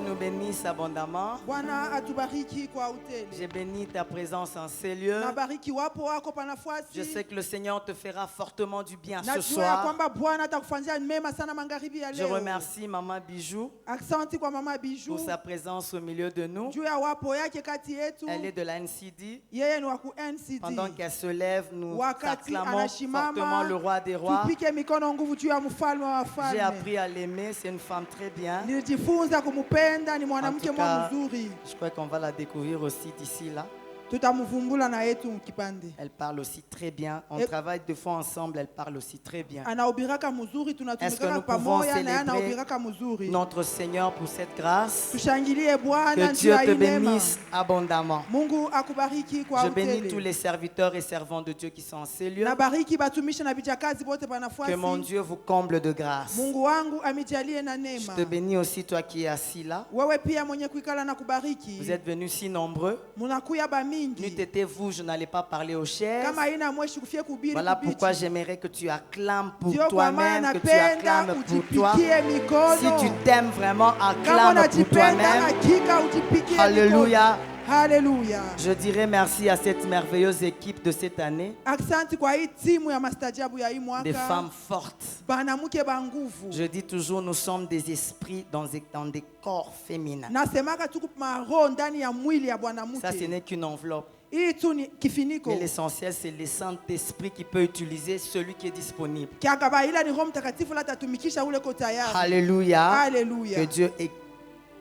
Dieu nous bénisse abondamment. Bwana atubariki kwa utele. J'ai béni ta présence en ces lieux. Nabariki wapo wako pa nafasi. Je sais que le Seigneur te fera fortement du bien ce Najua ya soir. kwamba Bwana atakufanyia mema sana magharibi ya Je leo. remercie Maman Bijou Asante kwa mama Bijou. pour sa présence au milieu de nous. Juu ya wapo yake kati yetu. Elle est de la NCD. Yeye ni wa ku NCD. Pendant qu'elle se lève, nous Wakati acclamons anashimama, fortement le roi des rois. tupike mikono nguvu juu ya mfalme wa wafalme. J'ai appris à l'aimer, c'est une femme très bien. Nilijifunza kumupenda, ni En mwanamke tout cas, mzuri. je crois qu'on va la découvrir aussi d'ici là. Tutamvumbula na yetu kipande. Elle parle aussi très bien. On Et- travaille deux fois ensemble, elle parle aussi très bien. Anaubiraka mzuri, Est-ce que tunatumikana nous pouvons pamoja na yeye célébrer anaubiraka mzuri. notre Seigneur pour cette grâce? Tushangilie Bwana Que juu Dieu ya te hii neema. bénisse abondamment. Mungu akubariki kwa Je bénis utele. tous les serviteurs et servants de Dieu qui sont en ces lieux. Nabariki batumishi na vijakazi bote pa nafasi. Que mon Dieu vous comble de grâce. Mungu wangu amijalie na Je neema. te bénis aussi, toi qui es assis là. Wewe pia mwenye kuikala na kubariki. Vous êtes venus si nombreux. Munakuya ba mingi. N'eût été vous, je n'allais pas parler aux chaises. Kama ina mweshi kufie kubiri Voilà kubichi. pourquoi j'aimerais que tu acclames pour Ndio kwa maana toi-même, que tu napenda acclames pour toi. ujipikie mikono. Si tu t'aimes vraiment, Kama acclame pour unajipenda toi-même. hakika ujipikie Alléluia. mikono. Haleluya. Je dirais merci à cette merveilleuse équipe de cette année. Asante kwa hii timu ya mastajabu ya hii mwaka. Des femmes fortes. Banamuke ba nguvu. Je dis toujours, nous sommes des esprits dans des corps féminins. Nasemaka tuko maroho ndani ya mwili ya bwanamuke. Ça, ce n'est qu'une enveloppe. Hii tu ni kifiniko. Mais l'essentiel, c'est le Saint-Esprit qui peut utiliser celui qui est disponible. Kiagaba ila ni Roho Mtakatifu la tatumikisha ule ko tayari. Alléluia. Alléluia. Que Dieu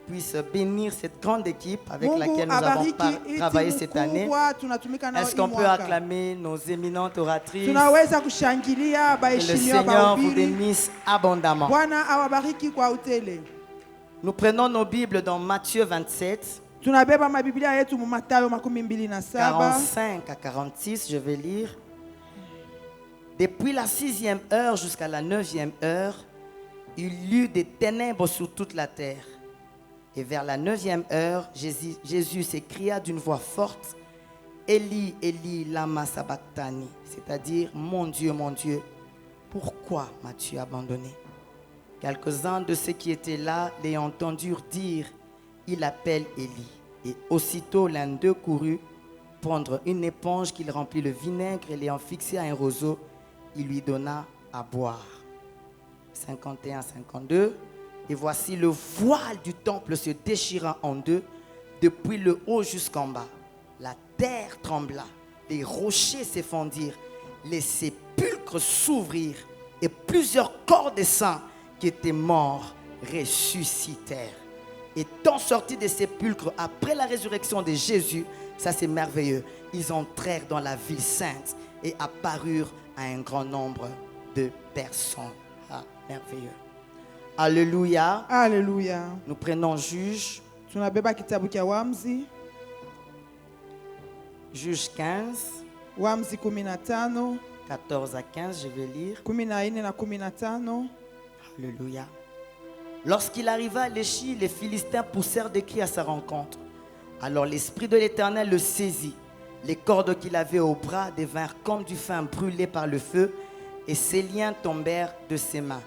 puisse bénir cette grande équipe avec Mungu laquelle nous avons abariki travaillé timu cette année. kubwa tunatumika nao Est-ce hii qu'on peut mwaka. acclamer nos éminentes oratrices? Tunaweza kushangilia Que le baheshimiwa Seigneur vous bahubiri. bénisse abondamment. Bwana awabariki kwa utele. Nous prenons nos Bibles dans Matthieu 27, Tunabeba mabiblia yetu mu Mathayo 27. 45 à 46, je vais lire. Depuis la 6e heure jusqu'à la 9e heure, il y eut des ténèbres sur toute la terre. Et vers la 9e heure, Jésus s'écria d'une voix forte, Eli, Eli, lama sabachthani, c'est-à-dire, mon Dieu, pourquoi m'as-tu abandonné? Quelques-uns de ceux qui étaient là l'ayant entendu dire, il appelle Élie. Et aussitôt l'un d'eux courut prendre une éponge qu'il remplit de vinaigre et l'ayant fixée à un roseau, il lui donna à boire. 51-52. Et voici le voile du temple se déchira en deux, depuis le haut jusqu'en bas. La terre trembla, les rochers s'effondirent, les sépulcres s'ouvrirent, et plusieurs corps des saints qui étaient morts ressuscitèrent. Étant sortis des sépulcres après la résurrection de Jésus, ça c'est merveilleux, ils entrèrent dans la ville sainte et apparurent à un grand nombre de personnes. Ah, merveilleux. Alléluia. Alléluia. Nous prenons Juge, Tunabeba kitabu cha Waamuzi, Juge 15, Waamuzi 15, 14 à 15, je vais lire. 14 na 15. Alléluia. Lorsqu'il arriva à Léchi, les Philistins poussèrent des cris à sa rencontre. Alors l'Esprit de l'Éternel le saisit. Les cordes qu'il avait au bras devinrent comme du fin brûlé par le feu, et ses liens tombèrent de ses mains.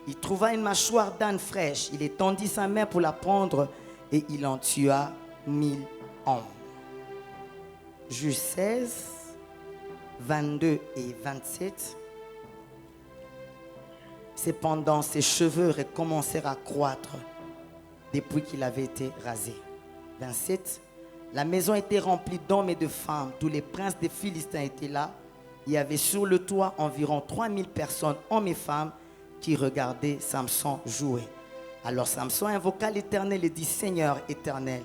Il trouva une mâchoire d'âne fraîche. Il étendit sa main pour la prendre, et il en tua 1000 hommes. Juge 16, 22 et 27. Cependant, ses cheveux recommencèrent à croître depuis qu'il avait été rasé. 27. La maison était remplie d'hommes et de femmes. Tous les princes des Philistins étaient là. Il y avait sur le toit environ 3000 personnes, hommes et femmes, qui regardaient Samson jouer. Alors Samson invoqua l'Éternel et dit, Seigneur éternel,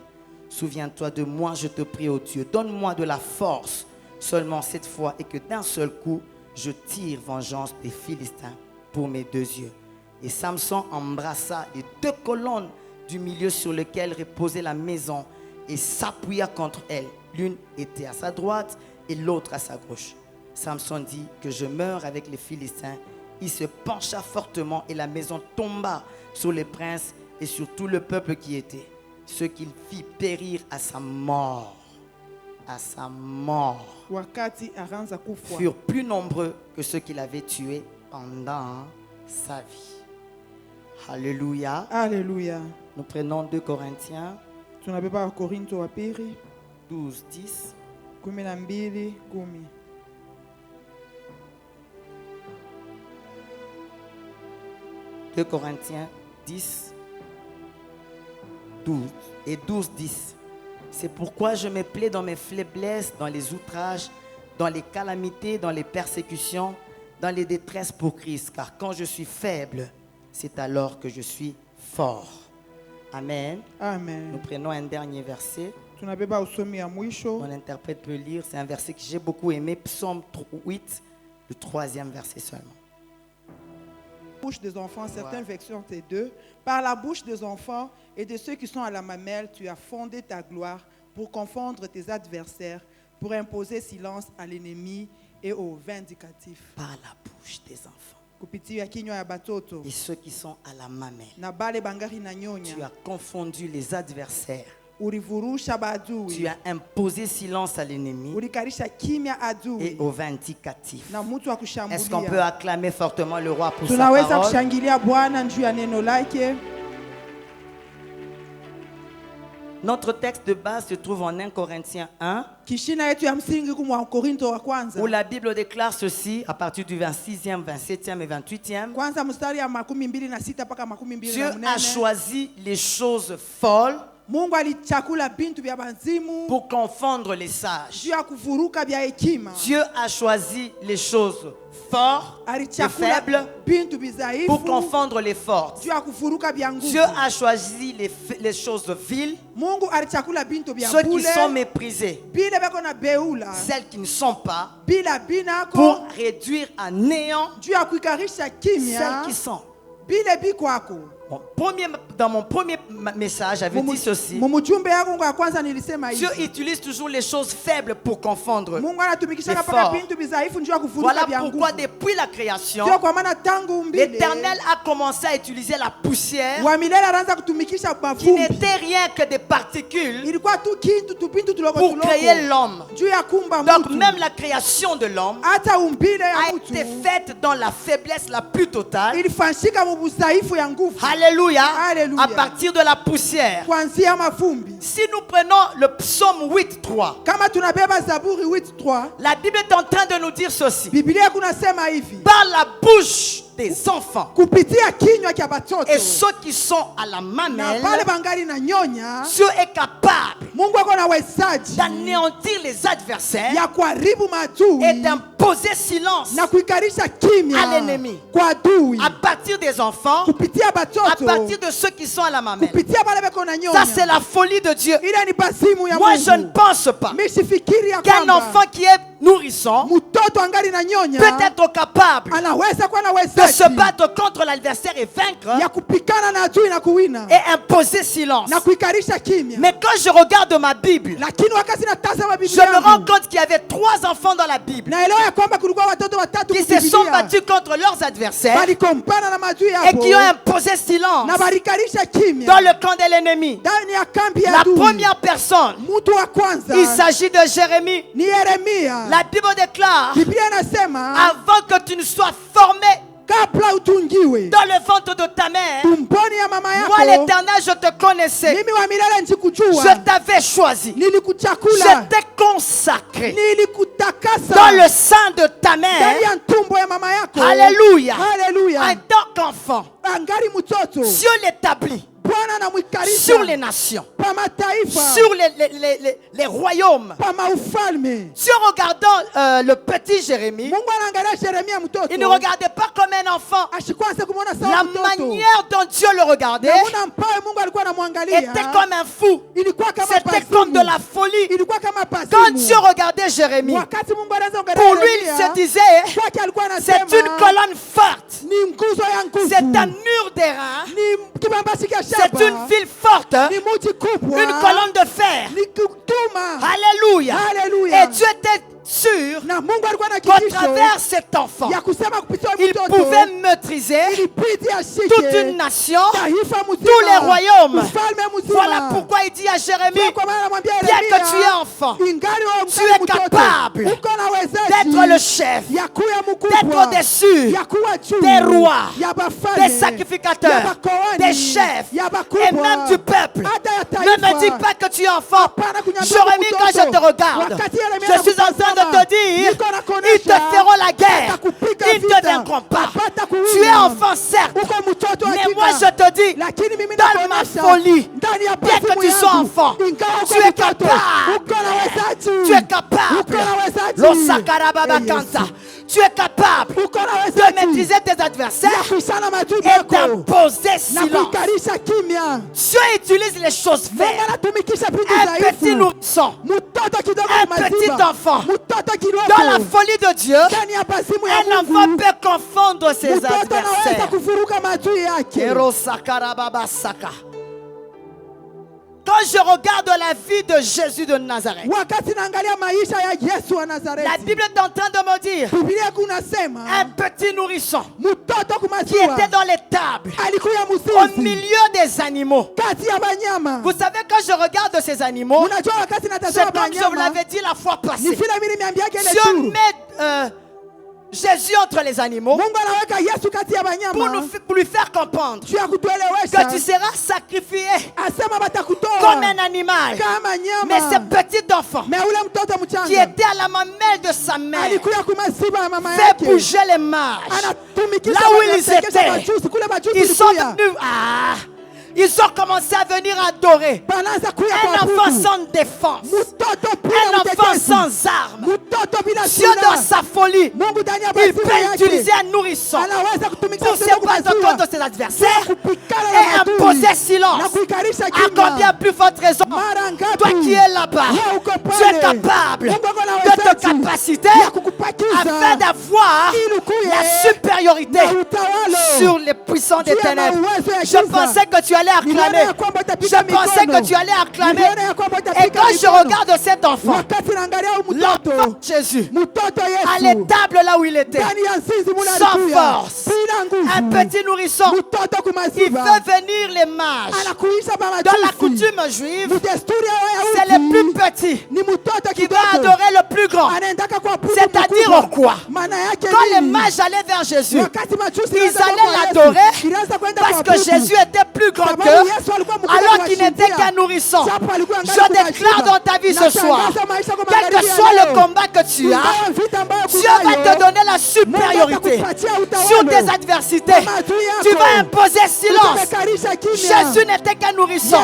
souviens-toi de moi, je te prie, ô Dieu. Donne-moi de la force seulement cette fois, et que d'un seul coup, je tire vengeance des Philistins pour mes deux yeux. Et Samson embrassa les deux colonnes du milieu sur lesquelles reposait la maison et s'appuya contre elles. L'une était à sa droite et l'autre à sa gauche. Samson dit que je meurs avec les Philistins. Il se pencha fortement et la maison tomba sur les princes et sur tout le peuple qui était. Ce qu'il fit périr à sa mort. À sa mort. Wakati aranza kufa. Furent plus nombreux que ceux qu'il avait tués pendant sa vie. Alléluia. Alléluia. Nous prenons 2 Corinthiens tunabeba Wakorinto wa pili 12, 10. 12:10. 2 Corinthiens 10, 12 et 12, 10. C'est pourquoi je me plais dans mes faiblesses, dans les outrages, dans les calamités, dans les persécutions, dans les détresses pour Christ. Car quand je suis faible, c'est alors que je suis fort. Amen. Nous Amen. prenons un dernier verset. Tunabeba usomi ya mwisho. Mon interprète peut lire. C'est un verset que j'ai beaucoup aimé. Psaume 8, le 3e verset seulement. Bouche des enfants, certaines versions c'est 2. Par la bouche des enfants et de ceux qui sont à la mamelle, tu as fondé ta gloire pour confondre tes adversaires, pour imposer silence à l'ennemi et aux vindicatifs. Par la bouche des enfants Kupitia kinywa ya batoto et ceux qui sont à la mamelle, na bale bangari na tu nyonya, as confondu les adversaires. ulivurusha badui, Tu as imposé silence à l'ennemi ulikarisha kimya et adui aux vindicatifs. na mtu wa Est-ce qu'on peut kushambulia. acclamer fortement le roi pour sa Tunaweza parole? kushangilia Bwana juu ya neno lake. Notre texte de base se trouve en 1 Corinthiens 1, Kishina yetu ya msingi kumwa Korinto wa kwanza. où la Bible déclare ceci à partir du 26e, 27e et 28e. Kwanza mstari ya 26 mpaka Dieu a 28. choisi les choses folles Mungu alichakula bintu vya banzimu pour confondre les sages. juu ya kuvuruka vya hekima. Dieu a choisi les choses fortes et Alichakula faibles bintu pour bizaifu confondre les fortes. juu ya kuvuruka vya nguvu. Dieu a choisi les choses viles, Mungu alichakula bintu vya ceux qui sont bule méprisés, bile beko na beula celles qui ne sont pas, bila binako pour réduire à néant juu ya kuikarisha celles kimya qui sont. bile bikwako. Dans mon premier message, j'avais dit ceci. Mumujumbe yangu ya kwanza nilisema hivi. Dieu utilise toujours les choses faibles pour confondre. Mungu anatumikisha les mpaka forts. bintu bizaifu njoo ya kuvuruka Voilà vya nguvu. pourquoi depuis la création, Ndio kwa maana tangu umbile l'Éternel a commencé à utiliser la poussière wa milele anaanza kutumikisha qui mavumbi. n'était rien que des particules Ilikuwa tu kintu tupintu tuloko pour tuloko créer l'homme. juu ya kumba Donc mtu. même la création de l'homme Hata umbile a ya mtu été faite dans la faiblesse la plus totale. ilifanyika mu budhaifu ya nguvu. Alléluia. Alléluia. À partir de la poussière. Kuanzia mavumbi. Si nous prenons le psaume 8.3, Kama tunabeba Zaburi 8:3, la Bible est en train de nous dire ceci. Biblia kunasema hivi. Par la bouche des enfants Kupitia kinywa cha batoto et ceux qui sont à la na mamelle, pale bangali na nyonya, Dieu est capable Mungu ako na wezaji d'anéantir les adversaires ya kuharibu maadui et d'imposer silence na kuikarisha kimya à l'ennemi. kwa adui À partir des enfants, kupitia à batoto, partir de ceux qui sont à la mamelle. kupitia pale beko na Ça, nyonya. c'est la folie de Dieu. Ile ni basimu ya Moi, je ne Mungu. pense pas Mimi sifikiri ya qu'un enfant kwamba qui est nourrisson mtoto angali na nyonya peut être capable anaweza kuwa na de wezaji se battre contre l'adversaire et vaincre ya kupikana na adui na kuwina et imposer silence. na kuikarisha kimya. Mais quand je regarde ma Bible, Lakini wakati natazama je Biblia me rends yangu, compte qu'il y avait 3 enfants dans la Bible naelewa ya kwamba kulikuwa watoto watatu qui kwa se sont Biblia battus contre leurs adversaires balikompana na maadui et yao qui ont imposé silence na balikarisha kimya dans le camp de l'ennemi. ndani ya kambi ya La adui. première personne, Mtu wa kwanza il s'agit de Jérémie. ni Yeremia. La Bible déclare, Biblia inasema avant que tu ne sois formé kabla utungiwe dans le ventre de ta mère, tumboni ya mama moi yako, l'Éternel, je te connaissais. mimi wa milele nsikujua, Je t'avais choisi. nilikuchakula, Je t'ai consacré nilikutakasa dans le sein de ta ndani mère. ya ntumbo ya mama yako. Alléluia. Haleluya. En tant qu'enfant, Angari mtoto Dieu l'établit Bwana anamwikarisha sur les nations, pa mataifa, sur les royaumes. pa maufalme. Si en regardant le petit Jérémie, Mungu anaangalia Yeremia mtoto, il ne regardait pas comme un enfant. ashikwanze kumwona La sawa mtoto. manière dont Dieu le regardait Namuna mpawe Mungu alikuwa anamwangalia était comme un fou. ilikuwa kama C'était pazimu. comme de la folie. Ilikuwa kama pazimu. Quand Dieu regardait Jérémie, Wakati Mungu anaanza kuangalia pour lui, il Yeremia, se disait, kwake alikuwa c'est anasema une colonne forte. ni nguzo ya nguvu, C'est un mur d'airain. ni kibambasi cha C'est shaba, une ville forte. ni mti kubwa, Une colonne de fer. ni kutuma. Alléluia. Alléluia. Et Dieu était sûr Na Mungu alikuwa na qu'au kitisho travers cet enfant, ya kusema kupitia il mtoto pouvait maîtriser ilibidi ashike toute une nation, taifa mzima, tous les royaumes. ufalme mzima. Voilà pourquoi il dit à Jérémie, Kwa maana anamwambia bien Yeremia, que tu es enfant, ingali wewe tu mkali es mtoto, capable uko na wezaji d'être le chef, ya kuya d'être mkubwa, au-dessus des rois, des sacrificateurs, des chefs et même du peuple. Ne me dis pas que tu es enfant. Jérémie, quand je te regarde, je suis en train de te dire, ils te feront la guerre, ils ne te vaincront pas. Tu es enfant, certes, mais moi je te dis, dans ma folie, bien que tu sois enfant, tu es capable. Tu es capable. Tu es capable de maîtriser tes adversaires et d'imposer silence. Dieu utilise les choses faites. Un petit nourrisson, un petit enfant, dans la folie de Dieu, un enfant peut confondre ses adversaires. Quand je regarde la vie de Jésus de Nazareth, la Bible est en train de me dire un petit nourrisson qui était dans les tables, au milieu des animaux. Vous savez, quand je regarde ces animaux, c'est comme je vous l'avais dit la fois passée. Dieu met Jésus entre les animaux pour lui faire comprendre que tu seras sacrifié comme un animal. Mais ce petit enfant qui était à la mamelle de sa mère fait bouger les mages. Là où ils étaient, ils sont venus. Ils ont commencé à venir adorer un enfant sans défense, un enfant sans armes. Dieu dans sa folie, il peut utiliser un nourrisson pour se battre contre ses adversaires et imposer silence. À combien plus forte raison, toi qui es là-bas, tu es capable de te capaciter afin d'avoir la supériorité sur les puissants des ténèbres. Je pensais que tu allais acclamer. Je pensais que tu allais acclamer. Et quand je regarde cet enfant, l'enfant Jésus, à l'étable là où il était, sans force, un petit nourrisson, il fait venir les mages. Dans la coutume juive, c'est le plus petit qui va adorer le plus grand. C'est-à-dire quoi? Quand les mages allaient vers Jésus, ils allaient l'adorer parce que Jésus était plus grand qu'eux, alors qu'il n'était qu'un nourrisson. Je déclare dans ta vie ce soir, quel que soit le combat que tu as, Dieu va te donner la supériorité sur tes adversités. Tu vas imposer silence. Jésus n'était qu'un nourrisson.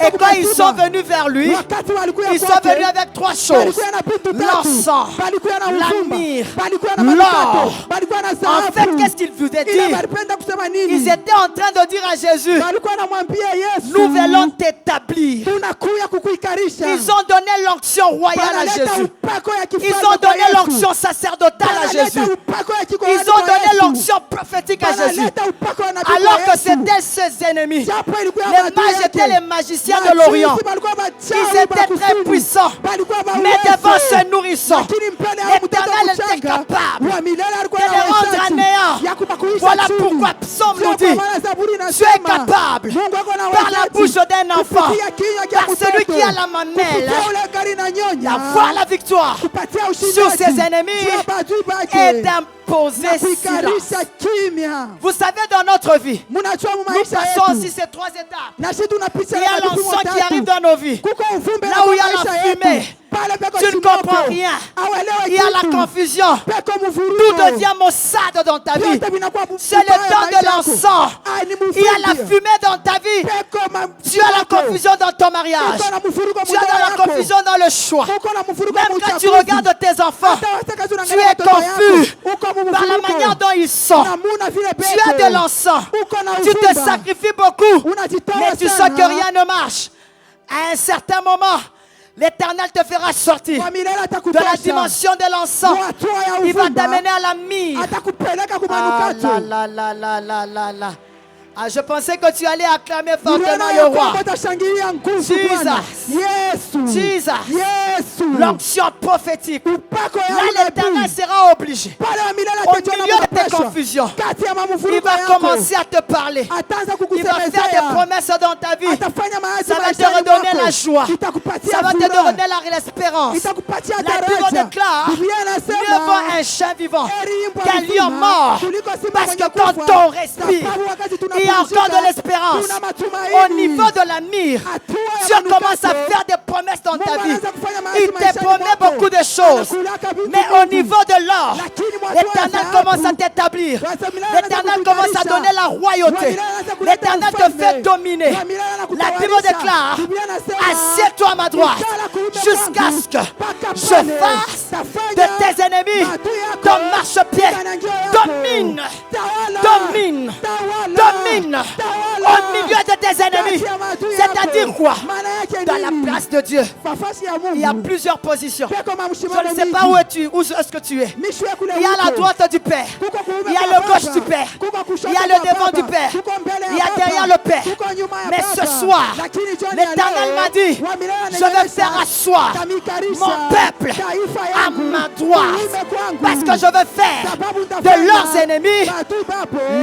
Et quand ils sont venus vers lui, ils sont venus avec trois choses: l'encens, la myrrhe, l'or. En fait, qu'est-ce qu'ils voulaient dire? Ils étaient en train de dire à Jésus, nous voulons t'établir. Ils ont donné l'onction royale à Jésus. Ils ont donné l'onction sacerdotale à Jésus. Ils ont donné l'onction prophétique à Jésus. Alors que c'était ses ennemis. Les mages étaient les magiciens de l'Orient. Ils étaient très puissants. Mais devant ce nourrisson, l'Éternel était capable de les rendre anéants. Voilà pourquoi Psaume nous dit, tu es capable par la bouche d'un enfant, par celui qui a la mamelle, d'avoir la victoire sur ses ennemis et d'imposer silence. Vous savez, dans notre vie, nous passons aussi ces trois étapes. Il y a l'encens qui arrive dans nos vies, là où il y a la fumée. Tu ne comprends rien. Il y a la confusion. Tout devient maussade dans ta vie. C'est le temps de l'encens. Il y a la fumée dans ta vie. Tu as la confusion dans ton mariage. Tu as la confusion dans le choix. Même quand tu regardes tes enfants, tu es confus par la manière dont ils sont. Tu as de l'encens. Tu te sacrifies beaucoup, mais tu sens que rien ne marche. À un certain moment, l'Éternel te fera sortir de la dimension de l'encens. Il va t'amener à la myrrhe. Ah, je pensais que tu allais acclamer fortement le roi. Jesus. L'onction prophétique. Là, l'Éternel sera obligé, au milieu de tes confusions, il va commencer à te parler. Il va faire des promesses dans ta vie. Ça va te redonner la joie. Ça va te redonner l'espérance. La Bible déclare, mieux vaut un un chien vivant qu'un lion mort. Parce que quand on respire, il y a encore de l'espérance. Au niveau de la mire, Dieu commence à faire des promesses dans ta vie. Il te promet beaucoup de choses. Mais au niveau de l'or, l'Éternel commence à t'établir. L'Éternel commence à donner la royauté. L'Éternel te fait dominer. La Bible déclare, assieds-toi à ma droite jusqu'à ce que je fasse de tes ennemis ton marchepied. Domine, domine, domine au milieu de tes ennemis. C'est-à-dire quoi? Dans la place de Dieu, il y a plusieurs positions. Je ne sais pas où est-ce que tu es. Il y a la droite du Père. Il y a le gauche du Père. Il y a le devant du Père. Il y a derrière le Père. Mais ce soir, l'Éternel m'a dit, je vais faire asseoir mon peuple à ma droite. Parce que je veux faire de leurs ennemis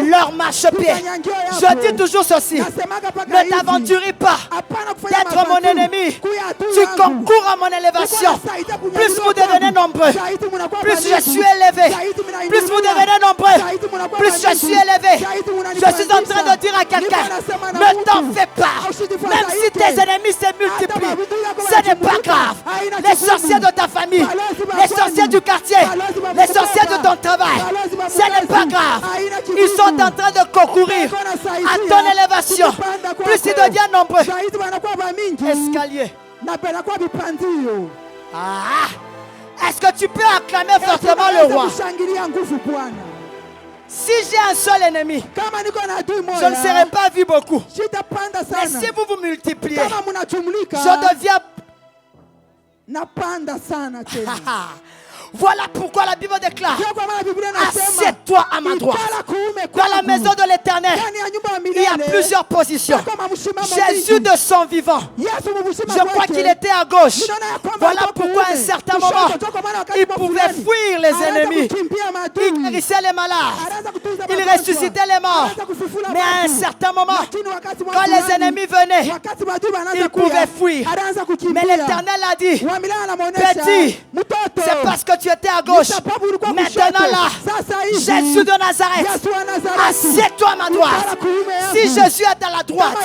leur marchepied. Je dis toujours ceci, ne t'aventuris pas d'être mon ennemi. Tu concours à mon élévation. Plus vous devenez nombreux, plus je suis élevé. Plus vous devenez nombreux, plus je suis élevé. Je suis en train de dire à quelqu'un, ne t'en fais pas. Même si tes ennemis se multiplient, ce n'est pas grave. Les sorciers de ta famille, les sorciers du quartier, les sorciers de ton travail, ce n'est pas grave. Ils sont en train de concourir à ton élévation. Plus ils deviennent nombreux. Escalier. Est-ce que tu peux acclamer fortement le roi? Si j'ai un seul ennemi, je ne serai pas vu beaucoup. Mais si vous vous multipliez, je deviens... Voilà pourquoi la Bible déclare, assieds-toi à ma droite. Dans la maison de l'Éternel, il y a plusieurs positions. Jésus de son vivant, je crois qu'il était à gauche. Voilà pourquoi à un certain moment, il pouvait fuir les ennemis. Il guérissait les malades. Il ressuscitait les morts. Mais à un certain moment, quand les ennemis venaient, il pouvait fuir. Mais l'Éternel a dit, petit, c'est parce que tu étais à gauche. Maintenant là, Jésus de Nazareth, assieds-toi à ma droite. Si Jésus est à la droite,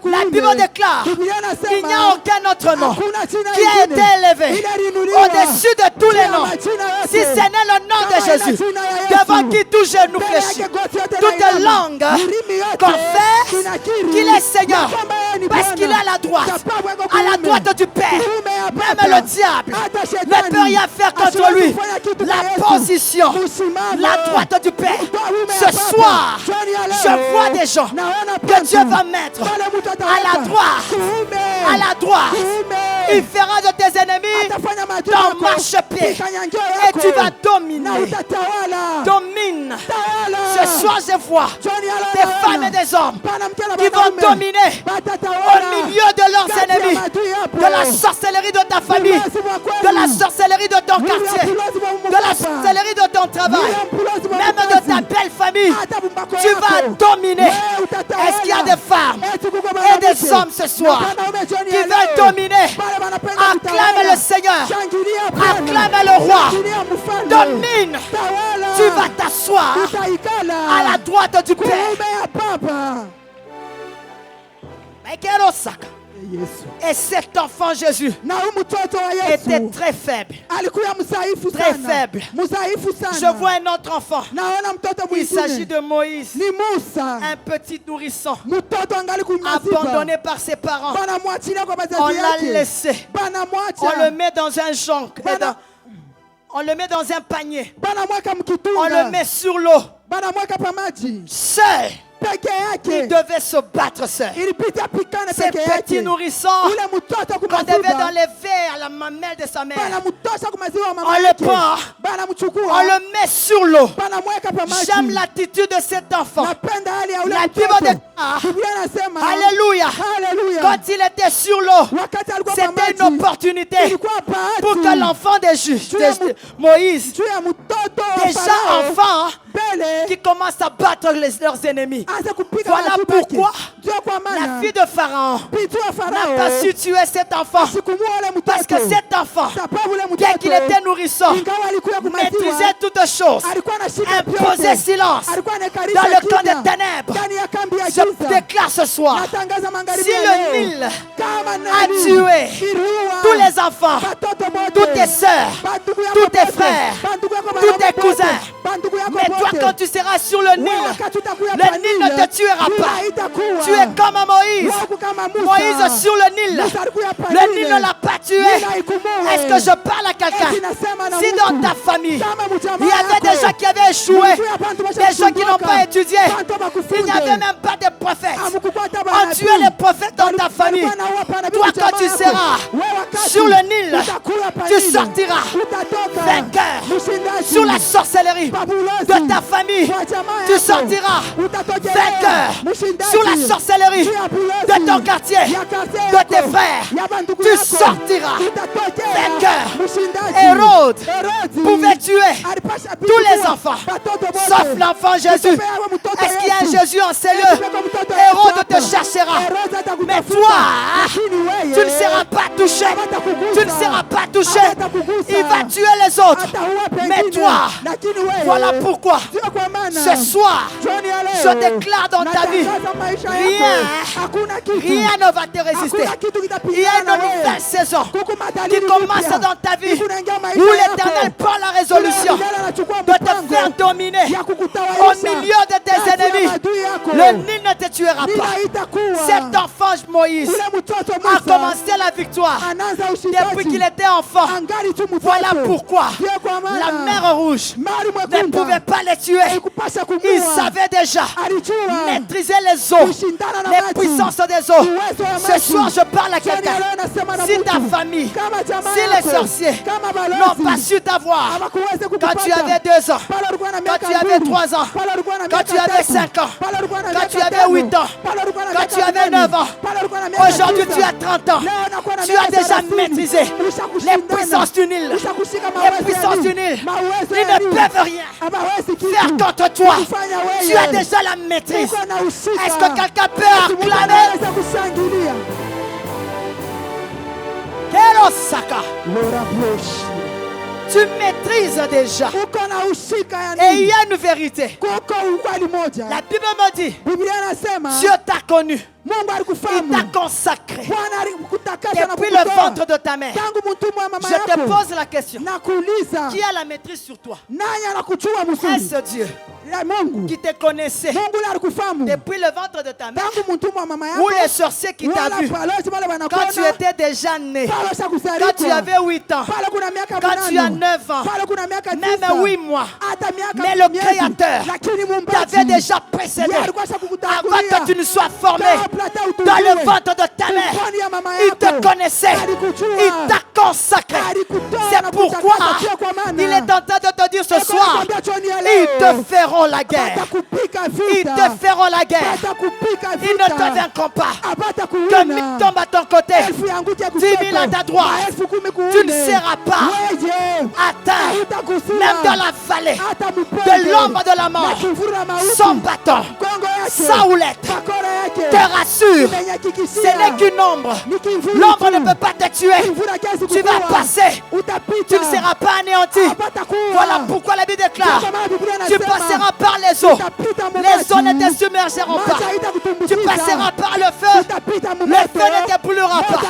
la Bible déclare, il n'y a aucun autre nom qui a été élevé au-dessus de tous les noms. Si ce n'est le nom de Jésus, devant qui tout genou fléchit, toute langue confesse qu'il est Seigneur, parce qu'il est à la droite du Père. Même le diable ne peut rien faire contre lui. La position, la droite du Père. Ce soir, je vois des gens que Dieu va mettre à la droite. Il fera de tes ennemis ton marchepied et tu vas dominer. Domine. Ce soir, je vois des femmes et des hommes qui vont dominer au milieu de leurs ennemis, de la sorcellerie de ta famille, de la sorcellerie de ton quartier, de la sorcellerie de ton travail, même de ta belle famille. Tu vas dominer. Est-ce qu'il y a des femmes et des hommes ce soir qui veulent dominer? Acclame le Seigneur, acclame le roi. Domine. Tu vas t'asseoir à la droite du Père. Et cet enfant Jésus était très faible. Très faible. Je vois un autre enfant. Il s'agit de Moïse. Un petit nourrisson. Abandonné par ses parents. On l'a laissé. On le met dans un jonc. On le met dans un panier. On le met sur l'eau. Seul. Il devait se battre seul. Ces petits nourrissons qu'on devait enlever à la mamelle de sa mère. On le prend, on le met sur l'eau. J'aime l'attitude de cet enfant. La Bible déclare, alléluia, quand il était sur l'eau, c'était une opportunité pour que l'enfant de Moïse, déjà enfant, qui commencent à battre leurs ennemis. Voilà pourquoi la fille de Pharaon n'a pas su tuer cet enfant. Parce que cet enfant, bien qu'il était nourrissant, maîtrisait toutes choses, imposait silence dans le camp des ténèbres. Je déclare ce soir, si le Nil a tué tous les enfants, toutes tes sœurs, tous tes frères, tous tes cousins, mais toi quand tu seras sur le Nil ne te tuera pas. Tu es comme Moïse. Moïse sur le Nil ne l'a pas tué. Est-ce que je parle à quelqu'un? Si dans ta famille il y avait des gens qui avaient échoué, des gens qui n'ont pas étudié, il n'y avait même pas de prophètes, on tuait les prophètes dans ta famille. Toi quand tu seras sur le Nil, tu sortiras vainqueur. Sur la sorcellerie de ta famille, tu sortiras vainqueur. Sur la sorcellerie de ton quartier, de tes frères, tu sortiras vainqueur. Hérode pouvait tuer tous les enfants, sauf l'enfant Jésus. Est-ce qu'il y a un Jésus en ces lieux? Hérode te cherchera, mais toi, tu ne seras pas touché. Tu ne seras pas touché. Il va tuer les autres, mais toi, voilà pourquoi ce soir, je déclare dans ta vie, rien ne va te résister. Il y a une nouvelle saison qui commence dans ta vie où l'Éternel prend la résolution de te faire dominer au milieu de tes ennemis. Le Nil ne te tuera pas. Cet enfant Moïse a commencé la victoire depuis qu'il était enfant. Voilà pourquoi la mer Rouge ne pouvait pas les tuer. Il savait déjà maîtriser les eaux, les puissances des eaux. Ce soir, je parle à quelqu'un. Si ta famille, si les sorciers n'ont pas su t'avoir quand tu avais 2 ans, quand tu avais 3 ans, quand tu avais 5 ans, quand tu avais 8 ans, quand tu avais 9 ans, aujourd'hui tu as 30 ans, tu as déjà maîtrisé les puissances du Nil. Les puissances du Nil, ils ne peuvent rien faire contre toi. Tu as déjà la maîtrise. Est-ce que quelqu'un peut acclamer? Quel Osaka? Tu maîtrises déjà. Et il y a une vérité. La Bible me dit, Dieu t'a connu. Il t'a consacré depuis le ventre de ta mère. Je te pose la question. Qui a la maîtrise sur toi? Est-ce Dieu qui te connaissait depuis le ventre de ta mère? Ou les sorciers qui t'ont vu quand tu étais déjà né, quand tu avais 8 ans, quand tu as 9 ans, même 8 mois, mais le Créateur t'avait déjà précédé avant que tu ne sois formé dans le ventre de ta mère. Il te connaissait, il t'a consacré. C'est pourquoi il est en train de te dire ce soir, ils te feront la guerre. Ils te feront la guerre. Ils ne te vaincront pas. Que 1000 tombent à ton côté, 10 000 à ta droite. Tu ne seras pas atteint, même dans la vallée de l'ombre de la mort. Son bâton, sa houlette te rassure. Ce n'est qu'une ombre. L'ombre ne peut pas te tuer. Tu vas passer. Tu ne seras pas anéanti. Voilà pourquoi la Bible déclare, tu passeras par les eaux. Les eaux ne te submergeront pas. Tu passeras par le feu. Le feu ne te brûlera pas.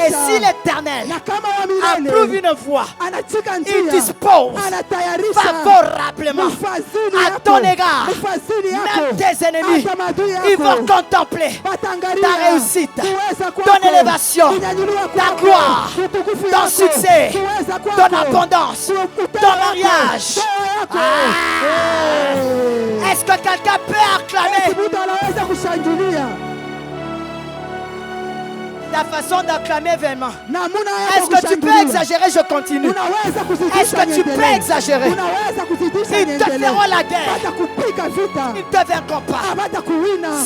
Et si l'Éternel approuve une voie, il dispose favorablement à ton égard. Même tes ennemis, ils vont contempler ta réussite, ton élévation, ta gloire, ton succès, ton abondance, ton mariage. Est-ce que quelqu'un peut acclamer? Ta façon d'acclamer vraiment. Est-ce que tu peux exagérer? Je continue. Est-ce que tu peux exagérer? Ils te feront la guerre. Ils ne te vaincront pas.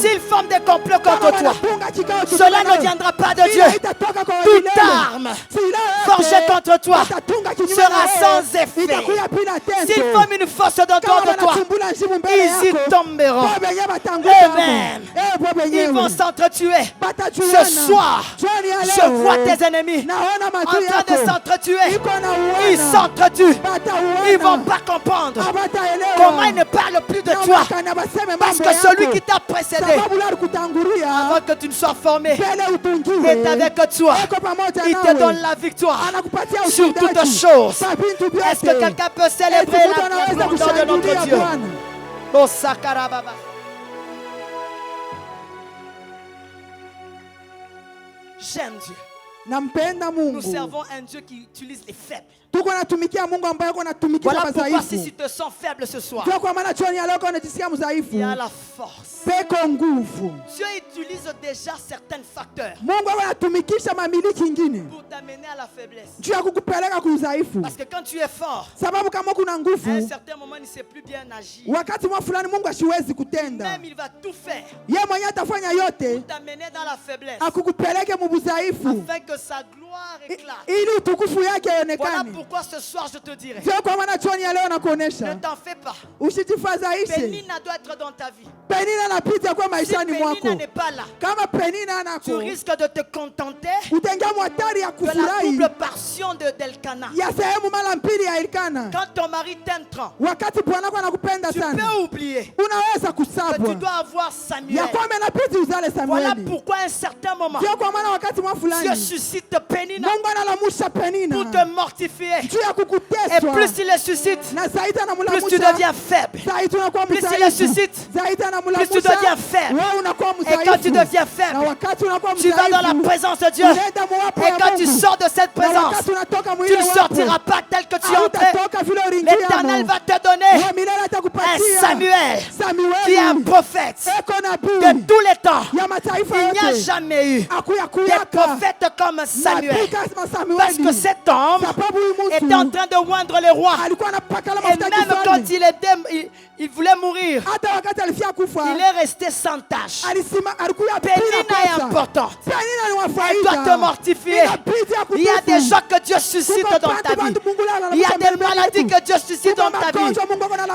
S'ils forment des complots contre toi, cela ne viendra pas de Dieu. Tout arme forgée contre toi sera sans effet. S'ils forment une force dans toi, ils y tomberont. Eux-mêmes, ils vont s'entretuer. Ce soir, je vois tes ennemis en train de s'entretuer. Ils s'entretuent. Ils ne vont pas comprendre comment ils ne parlent plus de toi. Parce que celui qui t'a précédé, avant que tu ne sois formé, est avec toi. Il te donne la victoire sur toutes choses. Est-ce que quelqu'un peut célébrer la grandeur de notre Dieu? Oh, Sakarababa. J'aime Dieu. Nous servons un Dieu qui utilise les faibles. Voilà pourquoi si tu te sens faible ce soir, il y a la force. Dieu utilise déjà certains facteurs pour t'amener à la faiblesse. Parce que quand tu es fort, à un certain moment, il ne sait plus bien agir. Même il va tout faire pour t'amener dans la faiblesse, afin que sa gloire éclate. Voilà pourquoi ce soir je te dirai, ne t'en fais pas. Pénina doit être dans ta vie. Si Pénina n'est pas là, tu risques de te contenter de la double portion d'Elkana. Quand ton mari t'aime, tu peux oublier que tu dois avoir Samuel. Voilà pourquoi à un certain moment, Dieu suscite Pénina pour te mortifier. Et plus il le suscite, plus tu deviens faible. Plus il le suscite, plus tu deviens faible. Et quand tu deviens faible, tu vas dans la présence de Dieu. Et quand tu sors de cette présence, tu ne sortiras pas tel que tu es entré. L'Éternel va te donner un Samuel qui est un prophète de tous les temps. Il n'y a jamais eu des prophètes comme Samuel. Parce que cet homme était en train de oindre les rois. Et même quand il voulait mourir, il est resté sans tâche. Pénina est importante. Elle doit te mortifier. Il y a des gens que Dieu suscite dans ta vie. Il y a des maladies que Dieu suscite dans ta vie.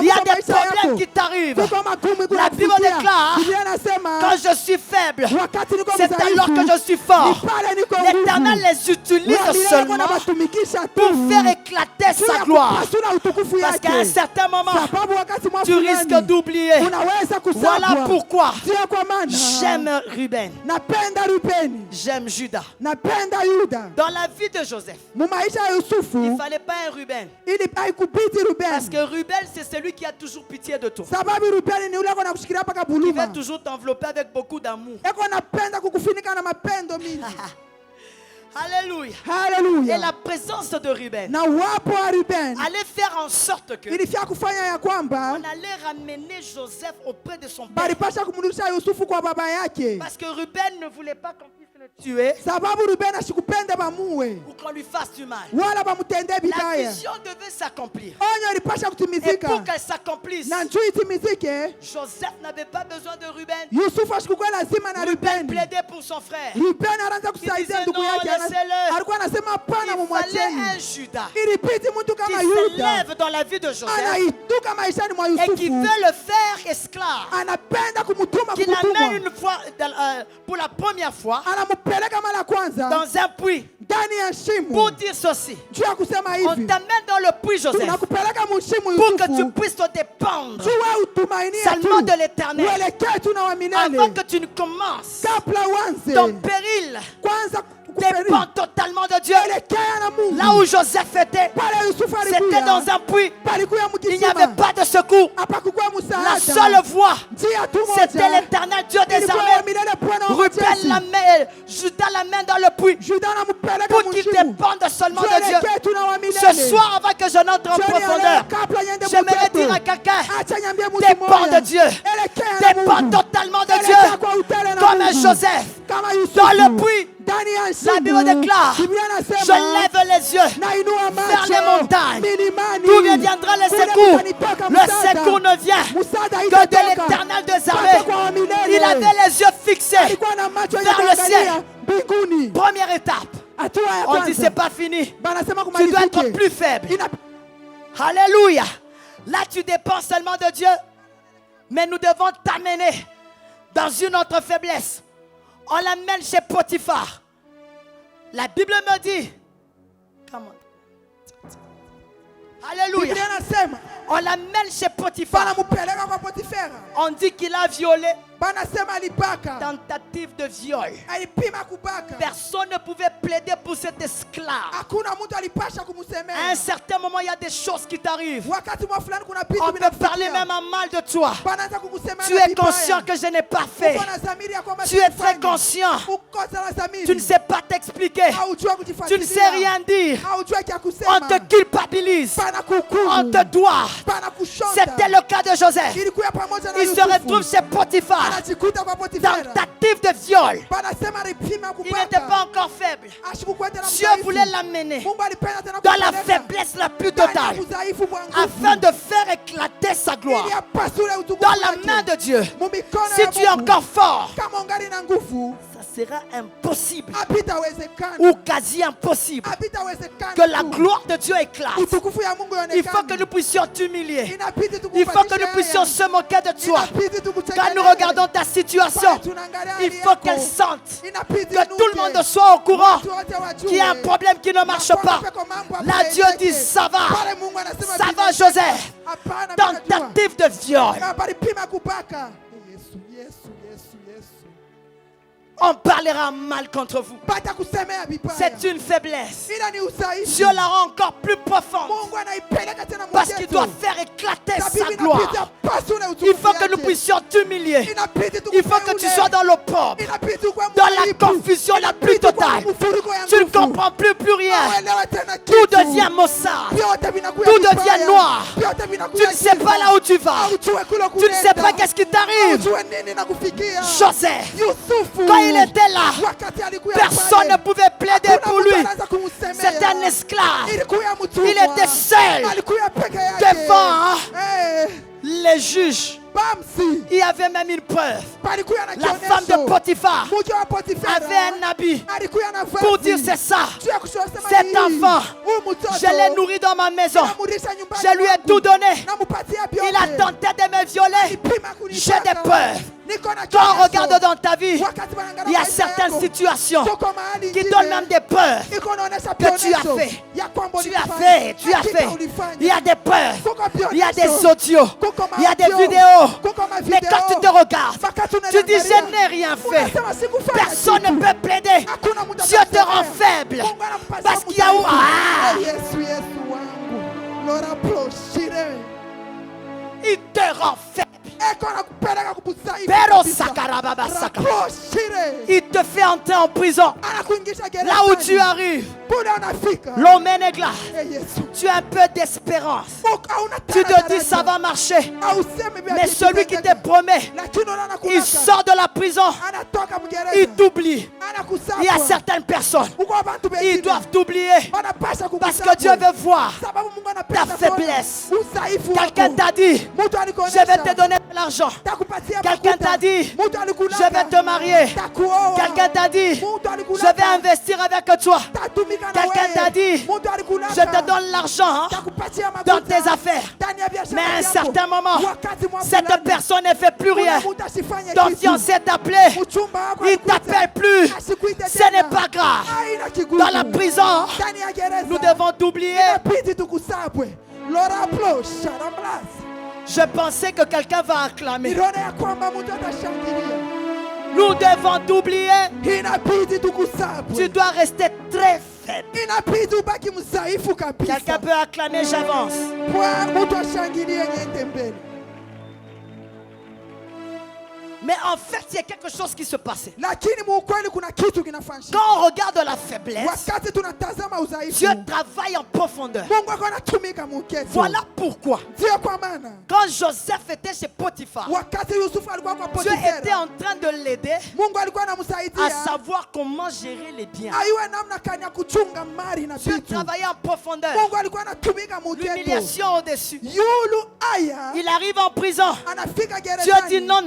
Il y a des problèmes qui t'arrivent. La Bible déclare, quand je suis faible, c'est alors que je suis fort. L'Éternel les utilise seulement pour faire éclater sa gloire. Parce qu'à un certain moment, tu risques d'oublier. Voilà pourquoi j'aime Ruben. J'aime Judas. Dans la vie de Joseph, il ne fallait pas un Ruben. Parce que Ruben, c'est celui qui a toujours pitié de toi. Il va toujours t'envelopper avec beaucoup d'amour. Alléluia. Et la présence de Ruben allait faire en sorte que on allait ramener Joseph auprès de son père. Parce que Ruben ne voulait pas qu'on puisse le tuer ou qu'on lui fasse du mal. La vision devait s'accomplir. Et pour qu'elle s'accomplisse, Joseph n'avait pas besoin de Ruben. Ruben plaidait pour son frère. Il disait non, laissez-le. Il fallait un Judas qui s'élève dans la vie de Joseph et qui veut le faire esclave, qui l'amène une fois, pour la première fois dans un puits pour dire ceci: on t'amène dans le puits, Joseph, pour que tu puisses te dépendre seulement de l'Éternel avant que tu ne commences. Ton péril dépend totalement de Dieu. Là où Joseph était, c'était dans un puits. Il n'y avait pas de secours. La seule voie, c'était l'Éternel Dieu des armées. Judas l'amène dans le puits pour qu'il dépende seulement de Dieu. Ce soir, avant que je n'entre en profondeur, j'aimerais dire à quelqu'un: dépend de Dieu. Dépend totalement de Dieu. Comme un Joseph dans le puits. La Bible déclare: je lève les yeux vers les montagnes. D'où viendra le secours? Le secours ne vient que de l'Éternel des armées. Il avait les yeux fixés vers le ciel. Première étape. On dit c'est pas fini. Tu dois être plus faible. Alléluia. Là tu dépends seulement de Dieu. Mais nous devons t'amener dans une autre faiblesse. On l'amène chez Potiphar. La Bible me dit. Come on. Alléluia. On l'amène chez Potiphar. On dit qu'il a violé. Tentative de viol. Personne ne pouvait plaider pour cet esclave. À un certain moment, il y a des choses qui t'arrivent. On peut parler même en mal de toi. Tu es conscient que je n'ai pas fait. Tu es très conscient. Tu ne sais pas t'expliquer. Tu ne sais rien dire. On te culpabilise. On te doit. C'était le cas de Joseph. Il se retrouve chez Potiphar. Tentative de viol. Il n'était pas encore faible. Dieu voulait l'amener dans la faiblesse la plus totale afin de faire éclater sa gloire dans la main de Dieu. Si tu es encore fort, ça sera impossible ou quasi impossible que la gloire de Dieu éclate. Il faut que nous puissions t'humilier. Il faut que nous puissions se moquer de toi. Quand nous regardons ta situation, il faut qu'elle sente que tout le monde soit au courant qu'il y a un problème qui ne marche pas. Là Dieu dit ça va Joseph. Tentative de viol. On parlera mal contre vous. C'est une faiblesse. Dieu la rend encore plus profonde parce qu'il doit faire éclater sa gloire. Il faut que nous puissions t'humilier. Il faut que tu sois dans l'opprobre, dans la confusion la plus totale. Tu ne comprends plus rien. Tout devient maussade. Tout devient noir. Tu ne sais pas là où tu vas. Tu ne sais pas qu'est-ce qui t'arrive. Joseph, quand il était là, personne ne pouvait plaider pour lui. C'était un esclave. Il était seul devant les juges. Il y avait même une preuve. La femme de Potiphar avait un habit pour dire c'est ça. Cet enfant, je l'ai nourri dans ma maison. Je lui ai tout donné. Il a tenté de me violer. J'ai des preuves. Quand on regarde dans ta vie, il y a certaines situations qui donnent même des preuves que tu as fait. Tu as fait. Il y a des preuves. Il y a des audios. Il y a des vidéos. Mais quand tu te regardes, tu dis je n'ai rien fait. Personne ne peut plaider. Dieu te rend faible. Parce qu'il y a où il te rend faible. Il te fait entrer en prison. Là où tu arrives, l'homme est là. Tu as un peu d'espérance. Tu te dis ça va marcher. Mais celui qui te promet, il sort de la prison. Il t'oublie. Il y a certaines personnes, ils doivent t'oublier parce que Dieu veut voir ta faiblesse. Quelqu'un t'a dit je vais te donner de l'argent. Quelqu'un t'a dit je vais te marier. Quelqu'un t'a dit je vais investir avec toi. Quelqu'un t'a dit je te donne l'argent dans tes affaires. Mais à un certain moment, cette personne ne fait plus rien. Ton fiancé t'a appelé, il t'appelle plus. Ce n'est pas grave. Dans la prison, nous devons t'oublier. Je pensais que quelqu'un va acclamer. Nous devons t'oublier. Tu dois rester très faible. Quelqu'un peut acclamer, j'avance. Mais en fait, il y a quelque chose qui se passait. Quand on regarde la faiblesse, Dieu travaille en profondeur. Voilà pourquoi, quand Joseph était chez Potiphar, Dieu était en train de l'aider à savoir comment gérer les biens. Dieu travaillait en profondeur. L'humiliation au-dessus. Il arrive en prison. Dieu dit non.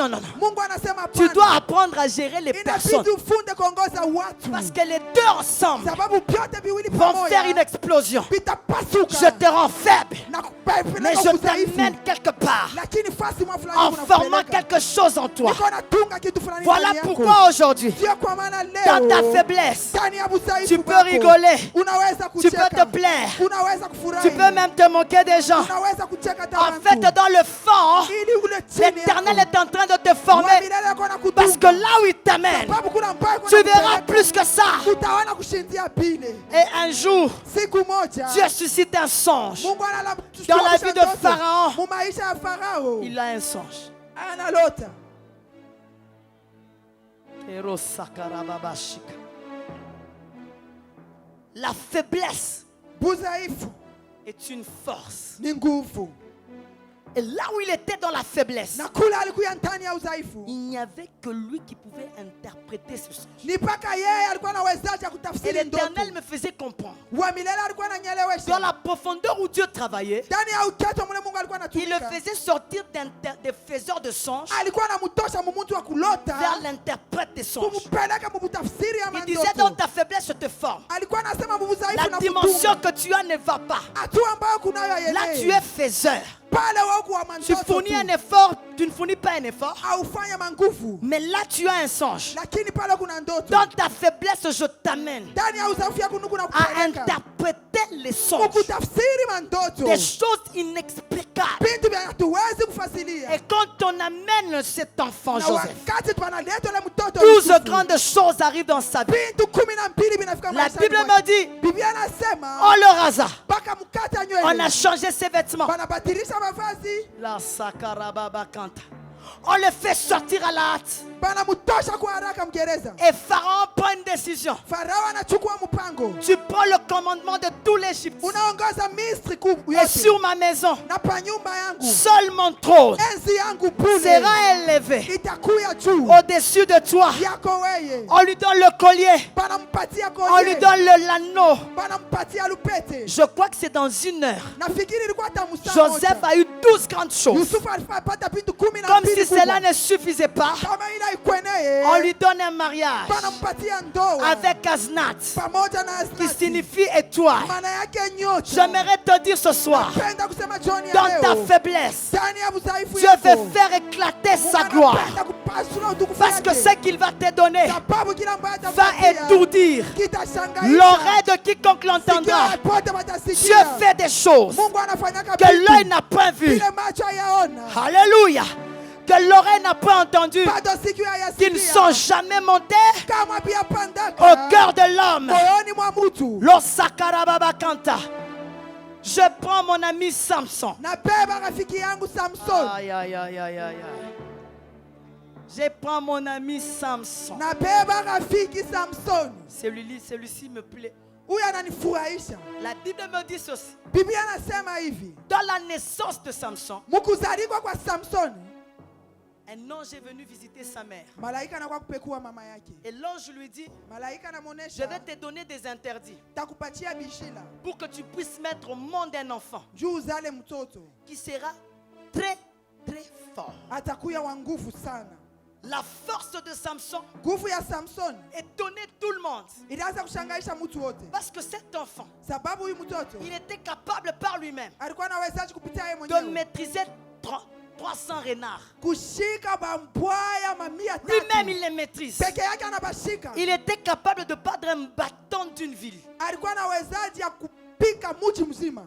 anasema Tu hapana. dois apprendre à gérer les Inabidi personnes. ufunde kuongoza watu. Parce que les deux ensemble Sababu vyote viwili vont faire une pamoja explosion. vitapasuka. Je te rends faible, Na kupeleka mais je udhaifu. t'amène quelque part Lakini fasi mwa fulani en kunakupeleka. formant quelque chose en toi. Niko natunga kitu fulani Voilà ndani yako. pourquoi aujourd'hui, Sio kwa maana dans ta leo faiblesse, ndani ya udhaifu tu peux wako, rigoler, unaweza tu peux te kucheka, plaire, unaweza tu kufurahi, peux même te moquer des gens. unaweza kucheka hata En watu. fait, dans le fond, Ili ule chini l'Éternel yako. est en train de te former. Wa milele yako anakutunga. Parce que là où il t'amène, Sababu kuna mbaya tu verras plus que ça. utaona kushindia pile. Et un jour, Siku moja Dieu suscite un songe. Mungu Dans la vie de Pharaon, mu maisha ya Farao il a un songe. analota. La faiblesse Budhaifu est une force. ni nguvu. Et là où il était dans la faiblesse, Na kule alikuwa ndani ya udhaifu. il n'y avait que lui qui pouvait interpréter ce songe. Ni paka yeye alikuwa anawezaje Et kutafsiri ndoto. l'Éternel me faisait comprendre. Wa milele alikuwa Dans ananyelewesha. la profondeur où Dieu travaillait, Ndani ya uketo mule Mungu alikuwa il le anatumika. faisait sortir des faiseurs de songes Alikuwa anamtosha mtu wa vers kulota l'interprète des songes. kumpeleka mubutafsiri ya Il disait dans mandoto. ta faiblesse, je te forme. Alikuwa anasema mubudhaifu La na dimension kutunga. que tu as ne va pas. Hatua ambayo kunayo Là, tu yeye. es faiseur. Pale wewe kwa Tu mandoto. fournis un effort, tu ne fournis pas un effort. Aufanya manguvu. Mais là, tu as un songe. Lakini pale kuna ndoto. Dans ta faiblesse, je t'amène Ndani ya udhaifu yako kuna à kupeleka. interpréter les songes. Kutafsiri mandoto. Des choses inexplicables. Vitu vya hatuwezi kufasiria. Et quand on amène cet enfant, Na Joseph, wakati tunaleta ile mtoto 12 Yusufu, grandes choses arrivent dans sa vie. vitu 12 vinafika La maishani Bible mwake. me dit, Biblia anasema on le rasa. mpaka mkata On a nywele. changé ses vêtements. Banabadilisha mavazi. La sakarababa kanta. On le fait sortir à la hâte. Banamtosha kwa haraka mgereza. Et Pharaon prend une décision. Farao anachukua mpango. Tu prends le commandement de tout l'Égypte. Unaongoza Misri Et yote. sur ma maison, Na pa nyumba yangu. seul mon trône Enzi yangu bure. sera élevé Itakuya juu. au-dessus de toi. Yako weye. On lui donne le collier. Banampatia On lui kolye. donne l'anneau. Banampatia lupete. Je crois que c'est dans une heure. Nafikiri ilikuwa hata msaa Joseph moja. a eu 12 grandes choses. Yusufu alipata vitu 12 Comme si kubwa. cela ne suffisait pas, Kama ila ikweneye. on lui donne un mariage Banampatia ndoa. avec Aznat, Pamoja na qui Asnati. signifie étoile. Maana yake nyota. J'aimerais te dire ce soir, Napenda kusema jioni ya dans ta leo. faiblesse, Ndani ya udhaifu Dieu yako. veut faire éclater sa Mungu gloire. anapenda kupasula utukufu Parce que yake. ce qu'il va te donner Sababu kila ambaye va atapatia, étourdir kitashangaisha. l'oreille de quiconque l'entendra. Sikia pote Dieu watasikia. fait des choses Mungu anafanyaka que vitu l'œil n'a pas vues. vile macho hayaona. Alléluia. Que l'oreille n'a pas entendu. Bado sikio Qui ne hayasikia. sont jamais montés Kama pia pandaka. au cœur de l'homme. Moyoni mwa mtu. Lo sakarababa kanta. Je prends mon ami Samson. Nabeba rafiki yangu Samson. Aïe, aïe, aïe, aïe, aïe, aïe. Je prends mon ami Samson. Nabeba rafiki Samson. Celui-ci me plaît. Huyu ananifurahisha. La Bible me dit ceci. Biblia anasema hivi. Dans la naissance de Samson, Mkuzaliwa kwa Samson, un ange est venu visiter sa mère. malaika anakuwa kupekua mama yake. Et l'ange lui dit, Malaika je anamuonesha vais te donner des interdits takupatia bishila pour que tu puisses mettre au monde un enfant juu uzale mtoto qui sera très, très fort. atakuya wa nguvu sana. La force de Samson Nguvu ya Samson étonnait tout le monde. ilianza kushangaisha mtu wote, Parce que cet enfant, sababu huyu mtoto il était capable par lui-même alikuwa anawezaje kupitia yeye de mwenyewe maîtriser 300 renards. kushika bambwaya mamia Lui-même, tatu. il les maîtrise. Peke yake anabashika. Il était capable de battre un bâton d'une ville. Alikuwa anawezaje ya kupika mji mzima.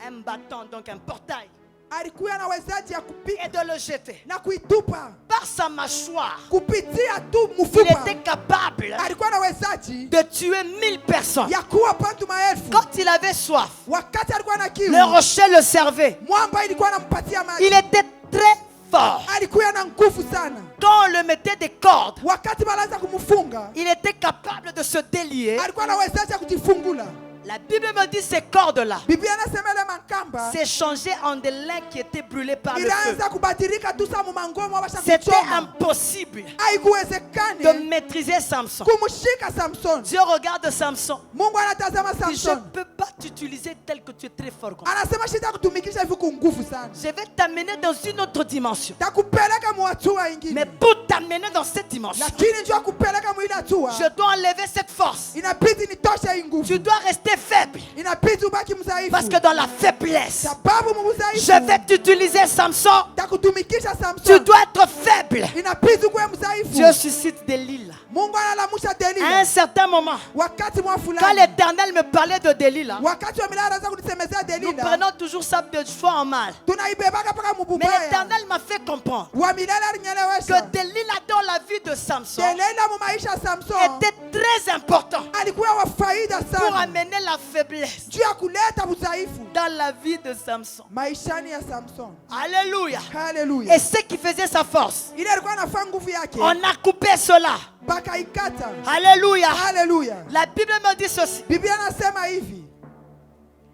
Un bâton, donc un portail. Alikuwa anawezaje ya Et kupika de le jeter. na kuitupa Par sa mâchoire, kupitia tu il mfupa. était capable Alikuwa anawezaje de tuer 1000 personnes. ya kuwa watu maelfu. Quand il avait soif, Wakati alikuwa na kiu, le rocher le servait. mwamba ilikuwa anampatia maji. Il était très fort. Alikuwa na nguvu sana. Quand on le mettait des cordes, Wakati balaanza kumfunga, il était capable de se délier. alikuwa anawezaje kujifungula. La Bible me dit ces cordes-là Biblia inasema ile mankamba s'est changé en des lins qui étaient brûlés par le feu. ilianza kubadilika tu sa mumangomo wabasha C'était kuchoma. impossible de Haikuwezekani maîtriser Samson. kumshika Samson. Dieu regarde Samson. Mungu anatazama Il dit, je Samson. ne peux pas t'utiliser tel que tu es très fort. Comme ça. Anasema shida kutumikisha hivi kwa nguvu sana. Je vais t'amener dans une autre dimension. Takupeleka mu hatua Mais ingine. pour t'amener dans cette dimension, Lakini njoo kupeleka mu ile hatua. je dois enlever cette force. Inabidi nitoshe hii nguvu. Tu dois rester faible. Inabidi ubaki mdhaifu. Parce que dans la faiblesse, Sababu mu mdhaifu. je vais t'utiliser Samson. Takutumikisha Tu Samson. dois être faible. Inabidi kuwe mdhaifu. Dieu suscite des Delilah. Mungu analamusha À Delila. un certain moment, Wakati mwa quand fulani. l'Éternel me parlait de Delilah, Wakati wa milala anaanza kunisemezea nous Delila. prenons toujours ça de fois en mal. Tunaibebaka paka Mais mububaya. l'Éternel m'a fait comprendre Wa milala que alinyelewesha. Delilah dans la vie de Samson Delila mu maisha ya Samson. était très important Alikuwa wa faida pour sana. amener la faiblesse Juu ya kuleta udhaifu dans la vie de Samson. maishani ya Samson. Alléluia. Haleluya. Et ce qui faisait sa force, Ile alikuwa anafaa nguvu yake. on a coupé cela. Bakaikata. Alléluia. Haleluya. La Bible me dit ceci. Biblia anasema hivi.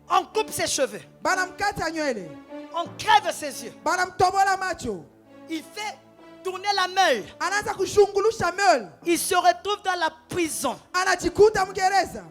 On coupe ses cheveux. Banamkata nywele. On crève ses yeux. Banamtobola macho. Il fait tourner la meule. Anaanza kushungulusha meul. Il se retrouve dans la prison. Anajikuta mgereza.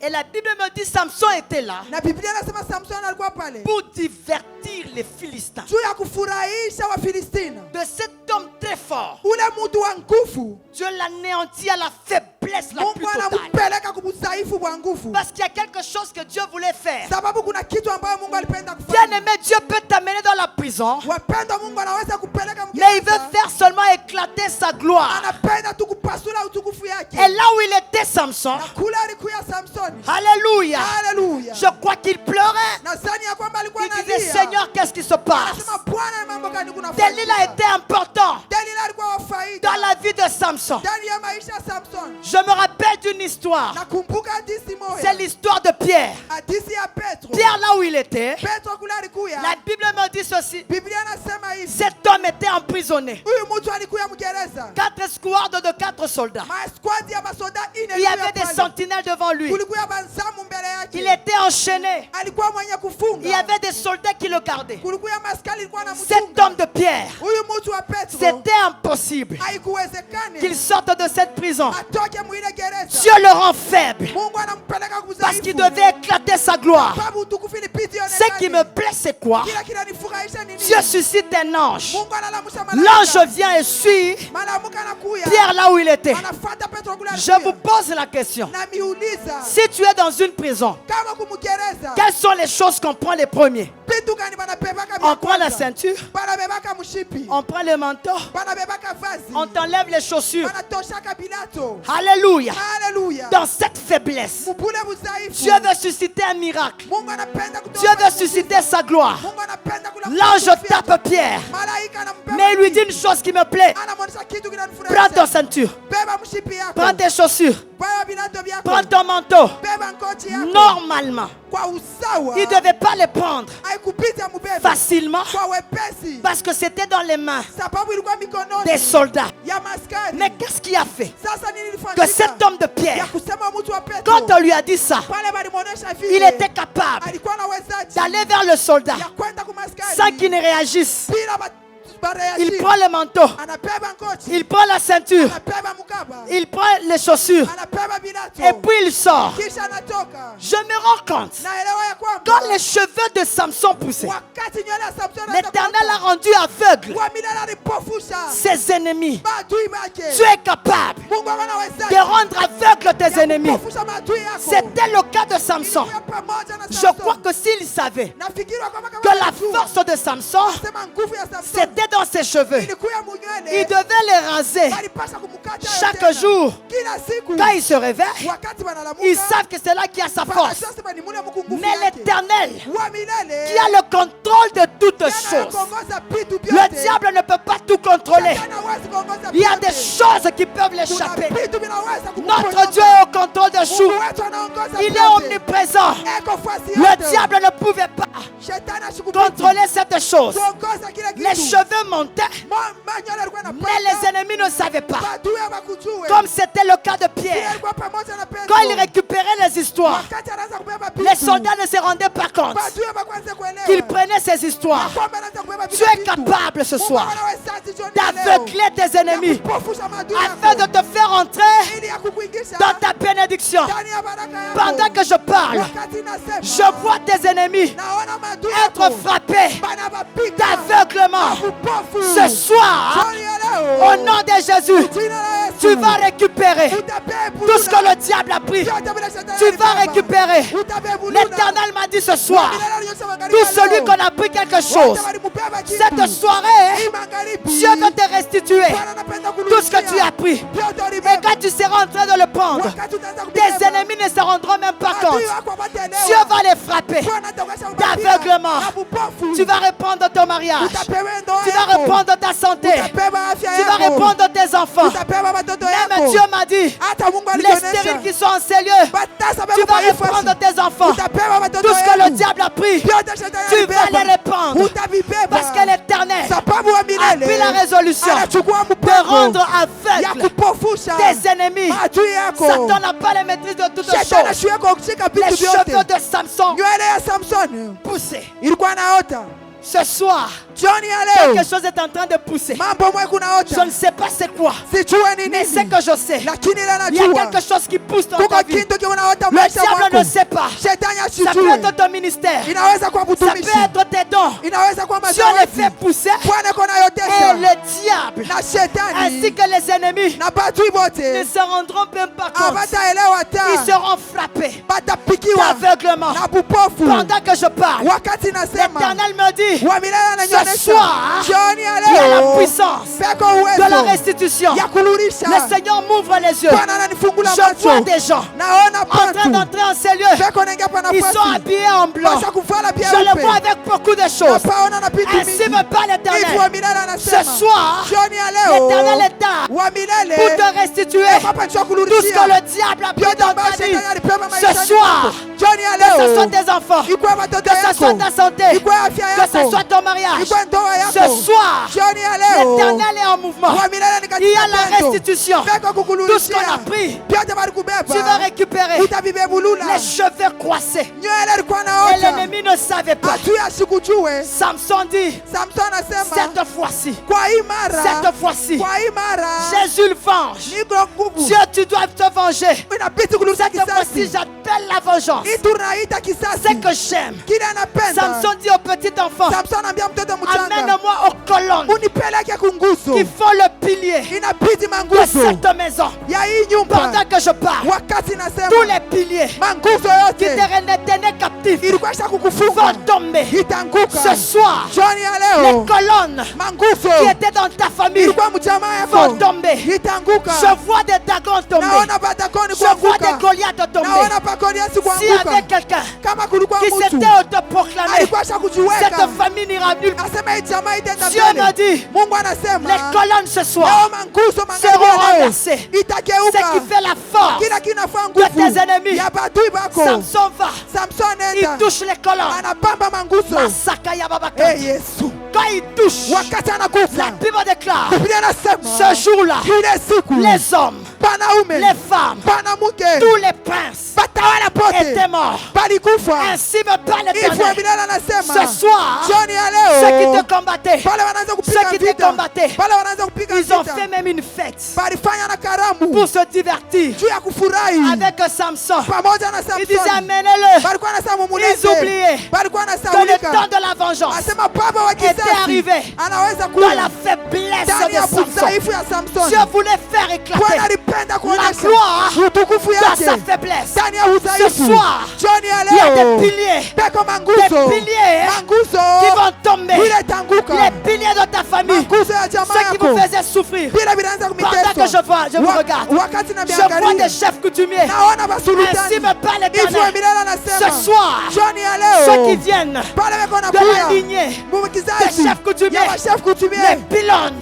Et la Bible me dit Samson était là Na Biblia anasema Samson alikuwa pale. pour divertir les Philistins. Juu ya kufurahisha wa Filistina. De cet homme très fort, Ule mtu wa nguvu. Dieu l'anéantit à la faiblesse la plus Mungu totale. anampeleka kumdhaifu wa nguvu. Parce qu'il y a quelque chose que Dieu voulait faire. Sababu kuna kitu ambayo Mungu alipenda Bien kufanya. aimé, Dieu peut t'amener dans la prison, Wapenda Mungu anaweza kupeleka mais il veut mgereza. faire seulement éclater sa gloire. Anapenda tu kupasula utukufu yake. Et là où il était Samson, Na kule alikuya Samson. alléluia, Haleluya. je crois qu'il pleurait. Na sani ya kwamba alikuwa Il disait, analia. Seigneur, qu'est-ce qui se passe? Anasema Bwana mambo gani kunafanyika? Delilah était important Delila alikuwa wa faida. dans la vie de Samson. Ndani ya maisha ya Samson. Je me rappelle d'une histoire. Nakumbuka hadithi moja. C'est l'histoire de Pierre. Hadithi ya Petro. Pierre, là où il était, Petro kule alikuya. la Bible me dit ceci. Biblia anasema hivi. Cet homme était emprisonné. Huyu mtu alikuya mgereza. 4 escouades de 4 soldats. Masquad ya basoda ine. Il y avait des sentinelles devant lui. Kulikuya banzamu mbele yake. Il était enchaîné. Alikuwa mwenye kufunga. Il y avait des soldats qui le gardaient. Kulikuya maskali alikuwa na Cet homme de Pierre, Huyu mtu wa Petro. c'était impossible Haikuwezekani. qu'il sorte de cette prison. Atoke mwile gereza. Dieu le rend faible Mungu anampeleka parce qu'il kudhaifu. devait éclater sa gloire. Sababu utukufu ilibidi Ce qui me ionekane. plaît, c'est quoi? Kila kinanifurahisha ni nini? Dieu suscite un ange. Mungu analamusha L'ange malaika. vient et suit Malamuka anakuya. Pierre là où il était. Anafuata Petro kule Je alikuya. vous pose la question. Na miuliza. Si tu es dans une prison, Kama kumugereza. quelles sont les choses qu'on prend les premiers? Vitu gani banabebaka vya On prend la kwanza? ceinture, Banabebaka mshipi. on prend le manteau, Banabebaka vazi. on t'enlève les chaussures. Banatoshaka bilato. Alléluia. Haleluya. Dans cette faiblesse, Mubule mudhaifu. Dieu veut susciter un miracle. Mungu anapenda kutoa Dieu veut muujiza. susciter sa gloire. Mungu anapenda kula L'ange utukufu tape yake. Pierre, Malaika anampea mais il lui dit mshipi. une chose qui me plaît. Anamwonyesha kitu Prends kinanifurahisha. ton ceinture, Beba mshipi yako. prends tes chaussures, Beba bilato vyako. prends ton manteau. Beba ngoti yako. Normalement, Kwa usawa. il ne devait pas les prendre Haikupita mubebe. facilement Kwa wepesi. parce que c'était dans les mains Sababu ilikuwa mikononi. des soldats. Ya maskari. Mais qu'est-ce qui a fait Sasa nini que ilifanyika? cet homme de Ya Pierre, kusema mtu wa Petro. quand on lui a dit ça, Pale balimwonyesha vile. il était capable Alikuwa na wezaji. d'aller vers le soldat Ya kwenda kumaskari. sans qu'il ne réagisse. Bila bareaji. Il prend le manteau, Anabeba ngoti. il prend la ceinture, Anabeba mukaba. il prend les chaussures Anabeba bilato. et puis il sort. Kisha anatoka. Je me rends compte, Naelewa ya kwamba. quand les cheveux de Samson poussaient, Wakati nywele ya Samson l'Éternel a rendu aveugle Wa milala alipofusha. ses ennemis. Maadui bake. Tu es capable Mungu ana wezaji. de rendre aveugle tes ennemis. Kupofusha maadui yako. C'était le cas de Samson. Ilikuwa pamoja na Je Samson. crois que s'il savait Nafikiri kwamba kama que la anajua, force de Samson, sema nguvu ya Samson. c'était dans ses cheveux, Ilikuwa munywele. il devait les raser Walipasha kumkata chaque tena. jour. Kila siku. Quand il se réveille, Wakati wanalamuka. ils savent que c'est là qu'il y a sa force. Wanajua sema ni mule Mungu nguvu Mais yake. l'Éternel, Wa milele. qui a le contrôle de toutes Yeye choses, anaongoza Le diable ne peut pas tout contrôler. Il y a des choses qui peuvent l'échapper. Notre Dieu est au contrôle de tout. Il est omniprésent. Le diable ne pouvait pas contrôler cette chose. Les cheveux montaient, mais les ennemis ne savaient pas. Comme c'était le cas de Pierre. Quand il récupérait les histoires, les soldats ne se rendaient pas compte qu'il prenait ces histoires. Tu es capable ce soir d'aveugler tes ennemis afin de te faire entrer dans ta bénédiction. Pendant que je parle, je vois tes ennemis être frappés d'aveuglement. Ce soir, au nom de Jésus, tu vas récupérer tout ce que le diable a pris. Tu vas récupérer. L'Éternel m'a dit ce soir, tout celui qu'on a pris quelque chose, cette soirée, Dieu veut te restituer tout ce que tu as pris. Et quand tu seras en train de le prendre, tes ennemis ne se rendront même pas compte. Dieu va les frapper d'aveuglement. Tu vas reprendre ton mariage. Tu vas reprendre ta santé. Tu vas reprendre tes enfants. Même Dieu m'a dit, les stériles qui sont en ces lieux, tu vas reprendre tes enfants. Tout ce que le diable a pris, tu vas les reprendre. Parce que l'Éternel a pris la résolution de rendre aveugle tes ennemis. Satan n'a pas la maîtrise de toutes choses. Les cheveux de Samson poussaient. Ce soir, quelque chose est en train de pousser. Je ne sais pas c'est quoi, mais c'est que je sais. Il y a quelque chose qui pousse dans ta vie. Le diable ne sait pas. Ça peut être ton ministère. Ça peut être tes dons. Dieu les fait pousser. Et le diable, ainsi que les ennemis, ne se rendront même pas compte. Ils seront frappés d'aveuglement. Pendant que je parle, l'Éternel me dit, ce soir, il y a la puissance de la restitution. Le Seigneur m'ouvre les yeux. Je vois des gens en train d'entrer en ces lieux. Ils sont habillés en blanc. Je les vois avec beaucoup de choses. Ainsi me parle l'Éternel. Ce soir, l'Éternel est là pour te restituer tout ce que le diable a pris dans ta vie. Ce soir, que ce soit tes enfants, que ce soit ta santé, que ce soit ton mariage. Ce soir, l'Éternel est en mouvement. Il y a la restitution. Tout ce qu'on a pris, tu vas récupérer. Les cheveux croissés. Et l'ennemi ne savait pas. Samson dit, cette fois-ci, Jésus le venge. Dieu, tu dois te venger. Cette fois-ci, j'appelle la vengeance. C'est que j'aime. Samson dit au petit enfant, amène-moi aux colonnes qui font le pilier de cette maison. Pendant que je parle, tous les piliers qui te tenaient captifs vont tomber. Ce soir, les colonnes qui étaient dans ta famille vont tomber. Je vois des dragons tomber. Je vois des Goliaths tomber. S'il y avait quelqu'un qui s'était autoproclamé, cette famille n'ira nulle part. Dieu me dit, les colonnes ce soir seront renversées. Ce qui fait la force de tes ennemis. Samson va, il touche les colonnes. Quand il touche, la Bible déclare, ce jour-là, les hommes, les femmes, tous les princes étaient morts. Ainsi me parle l'Éternel. Ce soir, ceux qui te combattaient, ils ont fait même une fête pour se divertir avec Samson. Ils disaient amenez-le. Ils oubliaient que le temps de la vengeance était arrivé dans la faiblesse de Samson. Dieu voulait faire éclater la gloire de sa faiblesse. Ce soir, il y a des piliers qui vont tomber. Les piliers de ta famille, ceux qui vous faisaient souffrir. Pendant que je vois, je vous regarde. Je vois des chefs coutumiers. Ainsi me parle l'Éternel. Ce soir, ceux qui viennent de la lignée des chefs coutumiers, les pylônes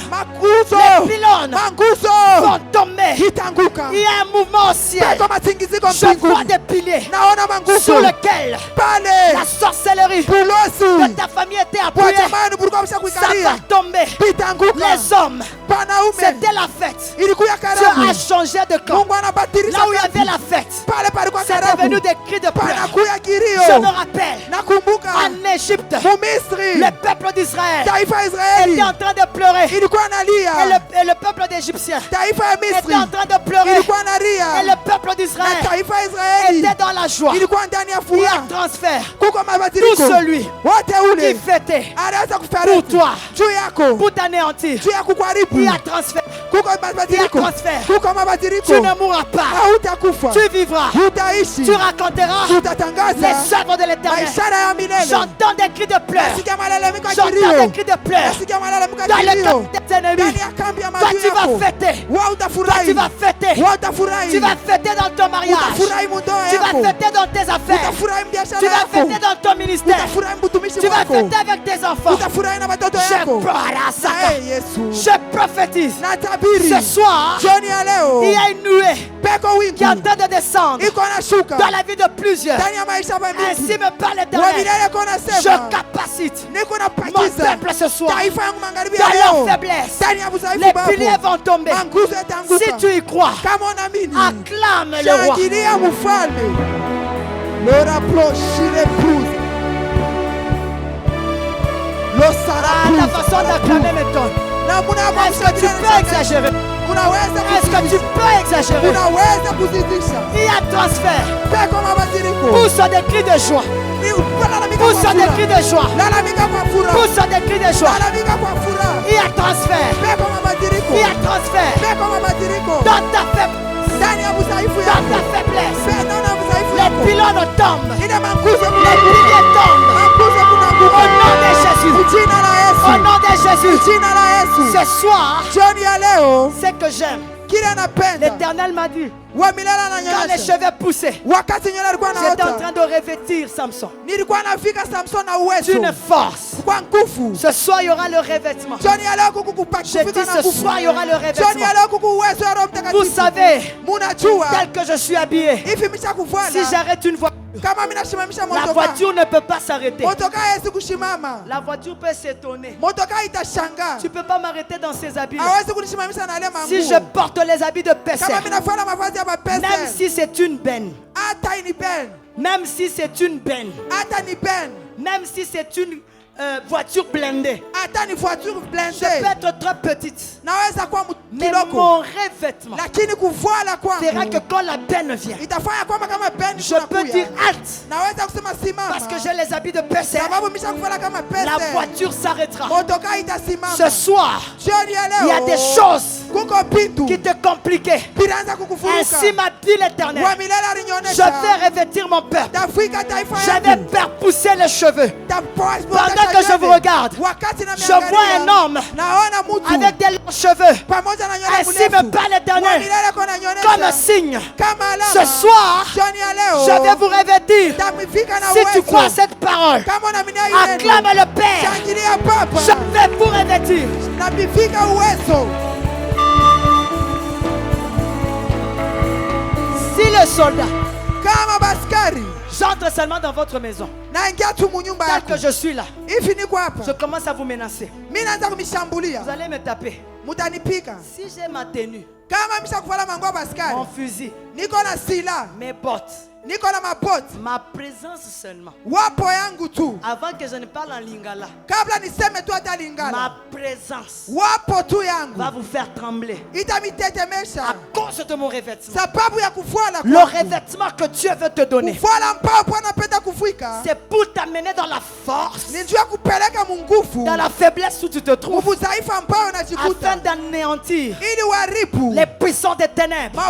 vont tomber. Il y a un mouvement au ciel. Je vois des piliers sur lesquels la sorcellerie de ta famille était appuyée. Ça va tomber. Les hommes, c'était la fête. Dieu a changé de camp. Là où il y avait la fête, c'est devenu des cris de pleurs. Je me rappelle, en Égypte, le peuple d'Israël était en train de pleurer. Et le peuple d'Égyptien était en train de pleurer. Et le peuple d'Israël était dans la joie. Il y a un transfert. Tout celui qui fêtait pour toi, pour t'anéantir, il y a transfert. Il y a transfert. Tu ne mourras pas. Tu vivras. Tu raconteras les œuvres de l'Éternel. J'entends des cris de pleurs. J'entends des cris de pleurs. Dans le camp des ennemis. Toi tu vas fêter. Toi tu vas fêter. Tu vas fêter dans ton mariage. Tu vas fêter dans tes affaires. Tu vas fêter dans ton ministère. Tu vas fêter avec tes enfants. Je prophétise. Ce soir, il y a une nuée qui est en train de descendre dans la vie de plusieurs. Ainsi me parle l'Éternel. Je capacite mon peuple ce soir. Dans leur faiblesse, les piliers vont tomber. Si tu y crois, acclame le roi. La façon d'acclamer m'étonne. Est-ce que tu peux exagérer? Est-ce que tu peux exagérer? Il y a transfert. Pousse des cris de joie. Pousse des cris de joie. Pousse des cris de joie. Il y a transfert. Il y a transfert. Dans ta faiblesse. Les pylônes tombent. Les piliers tombent. Au nom de Jésus. Au nom de Jésus. Ce soir, ce que j'aime, l'Éternel m'a dit, quand les cheveux poussaient, j'étais en train de revêtir Samson d'une force. Ce soir, il y aura le revêtement. Je dis ce soir, il y aura le revêtement. Vous savez, tel que je suis habillé, si j'arrête une voiture, la voiture ne peut pas s'arrêter. La voiture peut s'étonner. Tu ne peux pas m'arrêter dans ces habits. Si je porte les habits de Pesser, même si c'est une benne, même si c'est une benne, même si c'est une voiture blindée, je peux être trop petite, mais mon revêtement fera que quand la benne vient, je peux dire halte, parce que j'ai les habits de Pesser. La voiture s'arrêtera. Ce soir, il y a des choses qui te compliquaient. Ainsi m'a dit l'Éternel, je vais revêtir mon peuple. Je vais faire pousser les cheveux. Pendant que je vous regarde, je vois un homme avec des longs cheveux. Ainsi me parle l'Éternel, comme un signe. Ce soir, je vais vous revêtir. Si tu crois à cette parole, acclame le Père. Je vais vous revêtir. Si le soldat, j'entre seulement dans votre maison, tel que je suis là, je commence à vous menacer. Vous allez me taper. Si j'ai ma tenue, mon fusil, mes bottes, ma présence seulement, avant que je ne parle en lingala, ma présence va vous faire trembler à cause de mon revêtement. Le revêtement que Dieu veut te donner, c'est pour t'amener dans la force, dans la faiblesse où tu te trouves, afin d'anéantir les puissants des ténèbres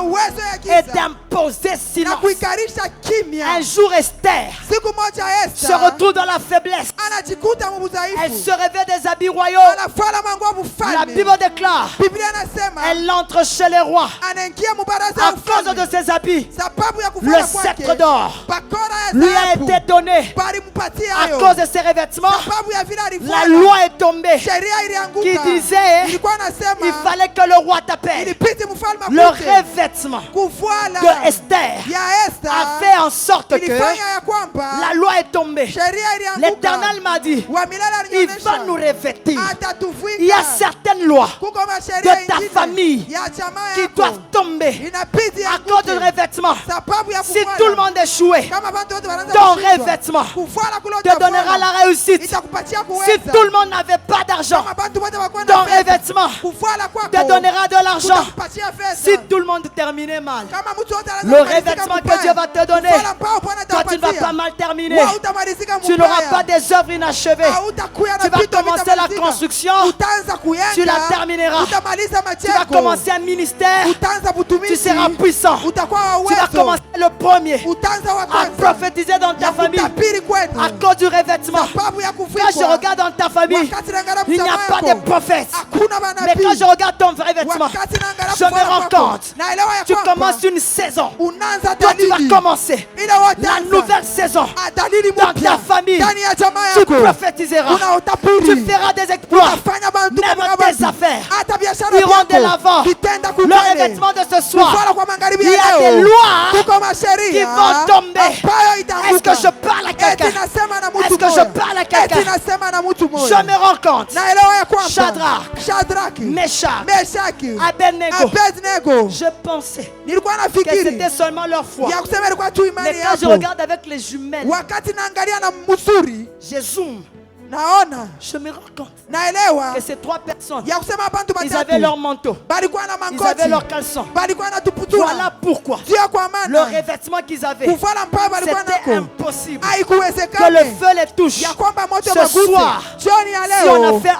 et d'imposer imposer na silence. kuikarisha kimya. Un jour, Esther Siku moja se Esta retrouve dans la faiblesse. anajikuta Elle mudhaifu, se réveille des habits royaux. anafala manguo La mfalme. Bible déclare, Biblia anasema elle entre chez les rois anaingia mubaraza à ya cause de mfalme. ses habits. Sababu ya Le kufanya sceptre kwake, d'or bakora ya lui a dhahabu été donné balimpatia à hayo. cause de ses revêtements. Sababu ya vile La alifanya, loi est tombée sheria qui ilianguka. disait Ilikuwa il nasema fallait que le roi t'appelle. ilipiti mfalme Le akuje. revêtement Kuvala de Esther ya Esta a fait en sorte que ilifanya ya kwamba la loi est tombée. sheria ilianguka. L'Éternel m'a dit, Wa milele il alionyesha va nous revêtir. atatuvika. Il y a certaines lois Kuko masheria de ta ingine famille ya chama qui yako doivent tomber inabidi à cause de yanguke. revêtement. Sababu ya Si kuvala. tout le monde échouait, Kama bantu wote wanaanza ton kushindwa, revêtement kuvala kule te donnera la réussite. itakupatia Si kuweza. tout le monde n'avait pas d'argent, Kama bantu wote wakuwa ton na pesa, revêtement kuvala kwako te donnera de l'argent. kutakupatia pesa. Si tout le monde terminait mal, Kama mtu wote anaanza le kumalizika revêtement que mbaya, Dieu va te donner, kuvala mbao Bwana toi tu ne vas atakupatia. pas mal terminer. Wewe utamalizika Tu n'auras mbaya. pas des œuvres inachevées. Hautakuwa na Tu vas vitu commencer la vitamalizika. construction, Utaanza kuyenga, tu la termineras. utamaliza Tu vas majengo. commencer un ministère, Utaanza tu butumishi. seras puissant. Utakuwa wa Tu vas uwezo. commencer le premier Utaanza wa à kwanza. prophétiser dans ta Ya famille kutabiri kwenu. à cause du revêtement. Sababu ya Quand kuvikwa. je regarde dans ta famille, Wakati naangalia il n'y a msamaha pas yako, de prophète. hakuna Mais manabii. quand je regarde ton revêtement, Wakati naangalia je me kuvala rends kwako, compte. naelewa ya Tu kwamba commences une saison. unaanza Toi, tu vas dalili. commencer Ile la wataanza. nouvelle saison. Dalili Dans mpya. ta famille, Ndani ya jamaa tu yako. prophétiseras. Unaotabiri. Tu feras des exploits. Utafanya bantu Même kama tes bantu. affaires Hata biashara iront de yako l'avant. vitenda Le kubale. revêtement de ce soir, Kuvala kwa magharibi il y ya a leo. des lois Kuko masheria qui vont tomber. ambayo Est-ce itaanguka. que je parle à quelqu'un? Eti nasema na mtu Est-ce que moja. je parle à quelqu'un? Eti nasema na mtu Je moja. me rends compte. Naelewa ya kwamba Shadrach, Meshach, Meshaki, Abednego. Abednego. Je pensais Nilikuwa que nafikiri c'était seulement leur foi. ya kusema ilikuwa tu imani Mais quand je yako. regarde avec les jumelles, Wakati naangalia na mzuri, je zoome, naona, je me rends compte naelewa que ces trois personnes, ya kusema bantu ils avaient leur batatu manteau, balikuwa na ils avaient makoti, leur caleçon. balikuwa na tuputura. Voilà pourquoi Ndio kwa le maana revêtement qu'ils avaient, kuvala mpaa balikuwa c'était nako impossible que le haikuwezekana feu les touche. ya kwamba moto Ce maguse. soir, Jioni ya Si on a leo fait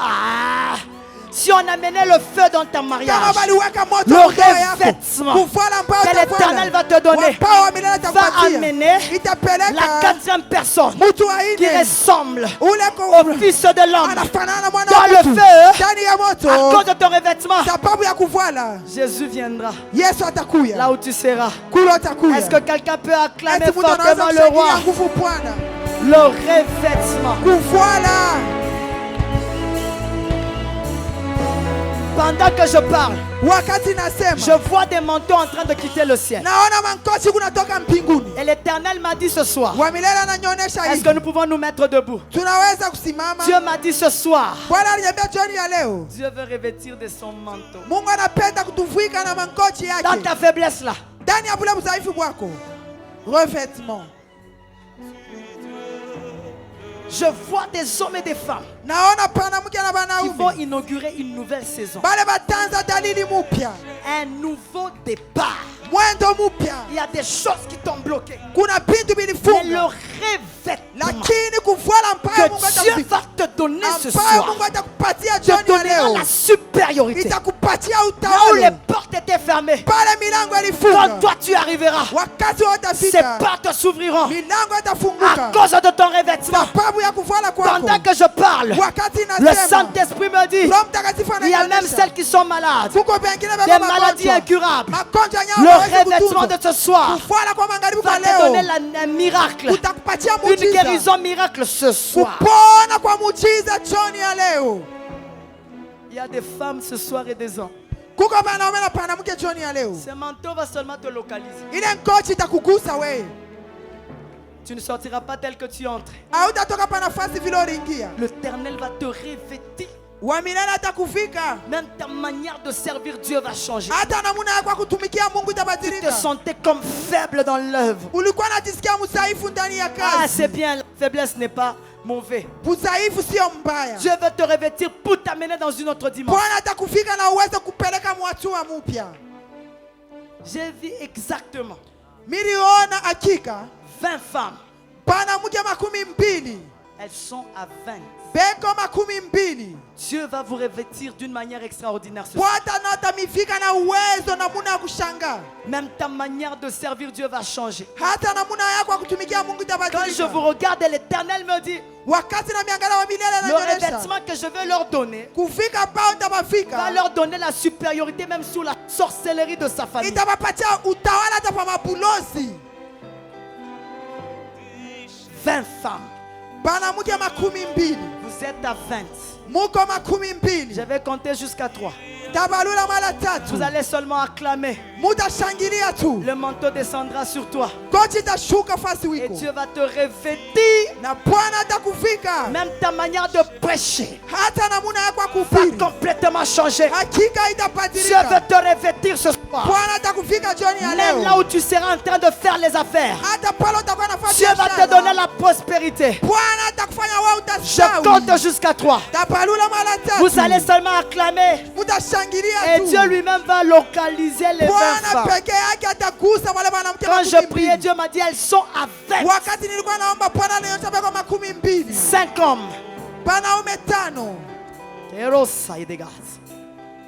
si on amenait le feu dans ta kama mariage, baliweka moto le kwa ndoa yako, revêtement kuvala mpaa que l'Éternel va te donner mpaa wa milele va atakupatia, amener itapeleka la quatrième personne mtu wa qui ine ressemble ule au fils de l'homme anafanana na mwana dans wa le mtu feu ndani ya à moto. cause de ton revêtement. Sababu ya kuvala Jésus viendra Yesu atakuya là où tu seras. kule atakuya. Est-ce que quelqu'un peut acclamer Ati mtu anaweza fortement le roi? kushangilia nguvu Bwana Le revêtement. kuvala. Pendant que je parle, Wakati je nasema vois des manteaux en train de quitter le ciel. naona mankochi kunatoka mbinguni. Et l'Éternel m'a dit ce soir, Wa milele ananionyesha est-ce hivi, que nous pouvons nous mettre debout? tunaweza kusimama. Dieu m'a dit ce soir, Bwana aliniambia jioni ya leo, Dieu veut revêtir de son manteau. Mungu anapenda kutuvika na mankochi Dans yake ta faiblesse là, ndani ya bule udhaifu bwako. Revêtement. je vois des hommes et des femmes Naona mwanamke na qui vont wanaume inaugurer une nouvelle saison. bale batanza dalili mupya, Un nouveau départ. mwendo mupya. Il y a des choses qui t'ont bloqué. Kuna vitu Mais le vilifunga, revêtement lakini kuvala mpaya Mungu que Dieu atakuvika, va te donner ce ambayo soir Mungu atakupatia te jioni ya donnera leo, la supériorité. itakupatia Là où les utawala. portes étaient fermées, Pale milango quand ilifunga, toi tu arriveras, wakati ces utafika portes s'ouvriront milango à itafunguka cause de ton revêtement. sababu ya kuvala kwako. Pendant que je parle, Wakati le nasema Saint-Esprit me dit, Roho Mtakatifu il y a même ananionyesha celles qui sont malades, kuko pengine des baba maladies magonjwa, incurables. magonjwa Le nyao hawezi revêtement de kutunza. ce soir Kuvala kwa magharibi va kwa te donner leo un miracle, utakupatia une muujiza, guérison miracle ce soir. kupona kwa muujiza jioni ya leo. Il y a des femmes ce soir et des hommes. Kuko wanaume na mwanamke jioni ya leo, Ce manteau va seulement te localiser. ile ngochi itakugusa wewe, Tu ne sortiras pas tel que tu entres. hautatoka pa nafasi vile uliingia. L'Éternel va te revêtir. Wa milele atakufika, Même ta manière de servir Dieu va changer. hata namuna yako ya kutumikia Mungu Tu te itabadilika. sentais comme faible dans l'œuvre. Ulikuwa unajisikia msaifu ndani ya Ah, kazi. c'est bien, la faiblesse n'est pas mauvais. Msaifu sio mbaya. Dieu veut te revêtir pour t'amener dans une autre dimension. Bwana atakufika na uweze kupeleka mwatua mpya. J'ai vu exactement Miliona hakika 20 femmes. mwanamke 20 Elles sont à 20. beko makumi mbili. Dieu va vous revêtir d'une manière extraordinaire ce soir. Bwana atamivika na uwezo na namna ya kushangaa. Même ta manière de servir Dieu va changer. Hata namna yako ya kutumikia Mungu Quand je itabadilika. vous regarde, l'Éternel me dit, Wakati na miangalia wa milele le ananionyesha revêtement que je vais leur donner kufika pao va utabafika. leur donner la supériorité même sur la sorcellerie de sa famille. Itabapatia utawala hata kwa mabulozi. 20 femmes. Banamuke makumi mbili. Vous êtes à 20. Muko makumi mbili. Je vais compter jusqu'à 3. Tabalula mara tatu. Vous allez seulement acclamer. Mutashangilia tu. Le manteau descendra sur toi. Kochi itashuka fasi Et wiko. Dieu va te revêtir. Na Bwana atakuvika. Même ta manière de prêcher Hata namuna yako ya va kuhubiri. complètement changer. Hakika Dieu itabadilika. veut te revêtir ce soir. Bwana atakuvika jioni ya Même là leo. où tu seras en train de faire les affaires, Hata pale utakuwa nafanya Dieu va te donner la prospérité. Bwana atakufanya wewe Je utastawi. compte jusqu'à 3. Tabalula mara tatu. Vous allez seulement acclamer. Mutashangilia Et tu. Dieu lui-même va localiser les 20 Bwana femmes. peke yake atagusa wale wanamke Quand je makumi priais, mbili. Dieu m'a dit, elles sont à 20. Wakati nilikuwa naomba Bwana anionyesha beko makumi mbili. 5 hommes. Wanaume tano. Erosa et des gaz.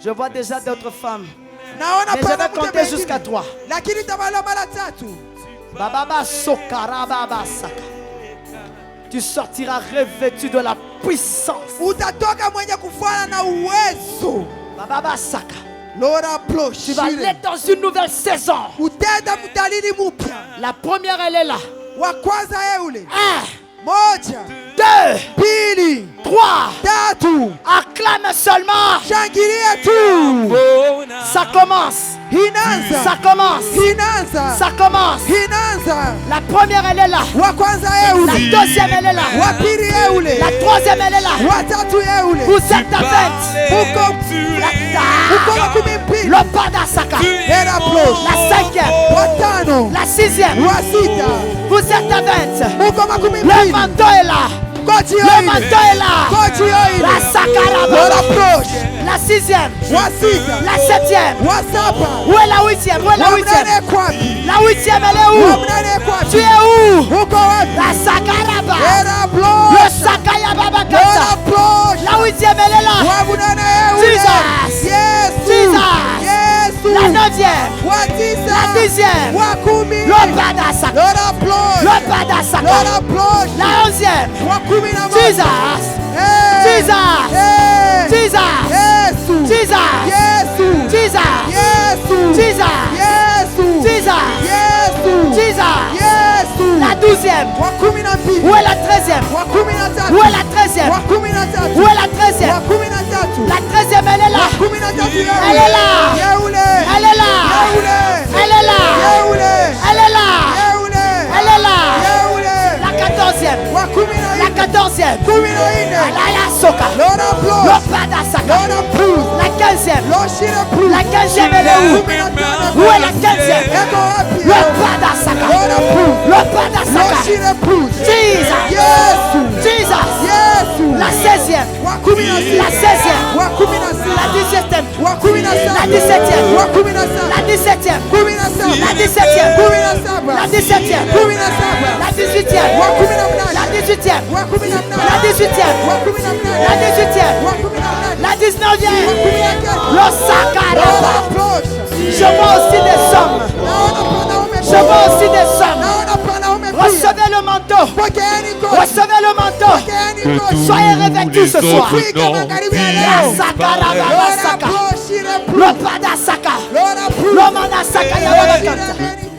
Je vois déjà d'autres femmes. Naona Mais je vais mwanamke compter mwingine. jusqu'à 3. Lakini tabalula mara tatu. Bababa sokara baba saka. Tu sortiras revêtu de la puissance. Utatoka mwenye kufuana na uwezo. Bababa saka. Lora Tu vas aller dans une nouvelle saison. Utenda mtalili mupya. La première, elle est là. Wa kwanza eule. 1, Moja. 2, Pili. 3. Tatu. Acclame seulement. Shangilia tu. Ça commence. Inaanza. Ça commence. Inaanza. Ça commence. Inaanza. La première, elle est là. Wa kwanza La eule. deuxième, elle est là. Wa pili eule. La troisième, elle est là. Wa tatu eule. Vous êtes à 20. Uko La, makumi mbili. le Padasaka. Era approach. La cinquième. Wa tano. La sixième. Wa sita. Vous êtes à 20. Muko makumi Le mbili. manteau est là. Kochi Le yoile. manteau est là. Kochi yoile. La Lora sakaraba. approach. La sixième. Wa sita. La septième. Wa saba. Où est la huitième? Où est la Wa huitième? mnane kwapi. La huitième, elle est Wa où? mnane kwapi. Tu es où? Uko wapi. La sakaraba. Era Le approach. sakaya baba Lora kata. approach. La huitième, elle est là. Wa mnane eule. Jesus. Yesu. Jesus. Yesu. La neuvième. Wa tisa. La dixième. Wa kumi. Le Padasaka. Lora approach. Le Padasaka. Lora approach. La onzième. Wa kumi na moja. Jesus. Hey. Jesus. Hey. Jesus. Yesu. Jesus. Yesu. Jesus. Yesu. Jesus. Yesu. Jesus. Yesu. Jesus. Yesu. La douzième. Wa kumi na mbili. Où est la treizième? Wa kumi na tatu. Où est la treizième? Wa kumi na tatu. Où est la Wa treizième? kumi na tatu. La treizième, elle est là. Wa kumi na tatu yeule. Elle est là. Yeule. Elle est là. Yeule. Elle est là. Yeule. Elle est là. Yeule. Elle est là. Yeule. La quatorzième. Wa kumi na La nne. quatorzième. Kumi na nne. Alaya Soka. Lord Le approach. Padasaka. Lord approach. La quinzième. Lord shit approach. La quinzième, elle est où? Kumi na tano. Où est la quinzième? Eko wapi? Le Padasaka. Lord approach. Le Lord Padasaka. shit approach. Jesus. Yesu. Jesus. Yesu. La seizième. Wa kumi na sita. La seizième. Wa kumi na sita. La dix-septième. Wa kumi na saba. La dix-septième. Wa kumi na saba. La dix-septième. Kumi na saba. La dix-septième. Kumi na saba. La dix-septième. Kumi na saba. La dix-huitième. Wa kumi na mnane. La dix-huitième. Wa kumi na mnane. La dix-huitième. Wa kumi na mnane. La dix-huitième. Wa kumi na mnane. La Wa dix-neuvième. kumi na kenda. Le Sakaraba. Lord approach. Je vois aussi des hommes. Naona wanaume Je vois aussi des hommes. Naona wanaume pia. Recevez le manteau. Pokeeni kochi. Recevez le manteau. Pokeeni kochi. Soyez revêtus ce soir. Fika magharibi ya La leo. Sakaraba Lord Saka. approach. Shit approach. Le Padasaka. Lord approach. Le Manasaka Yababakanta. Shit approach.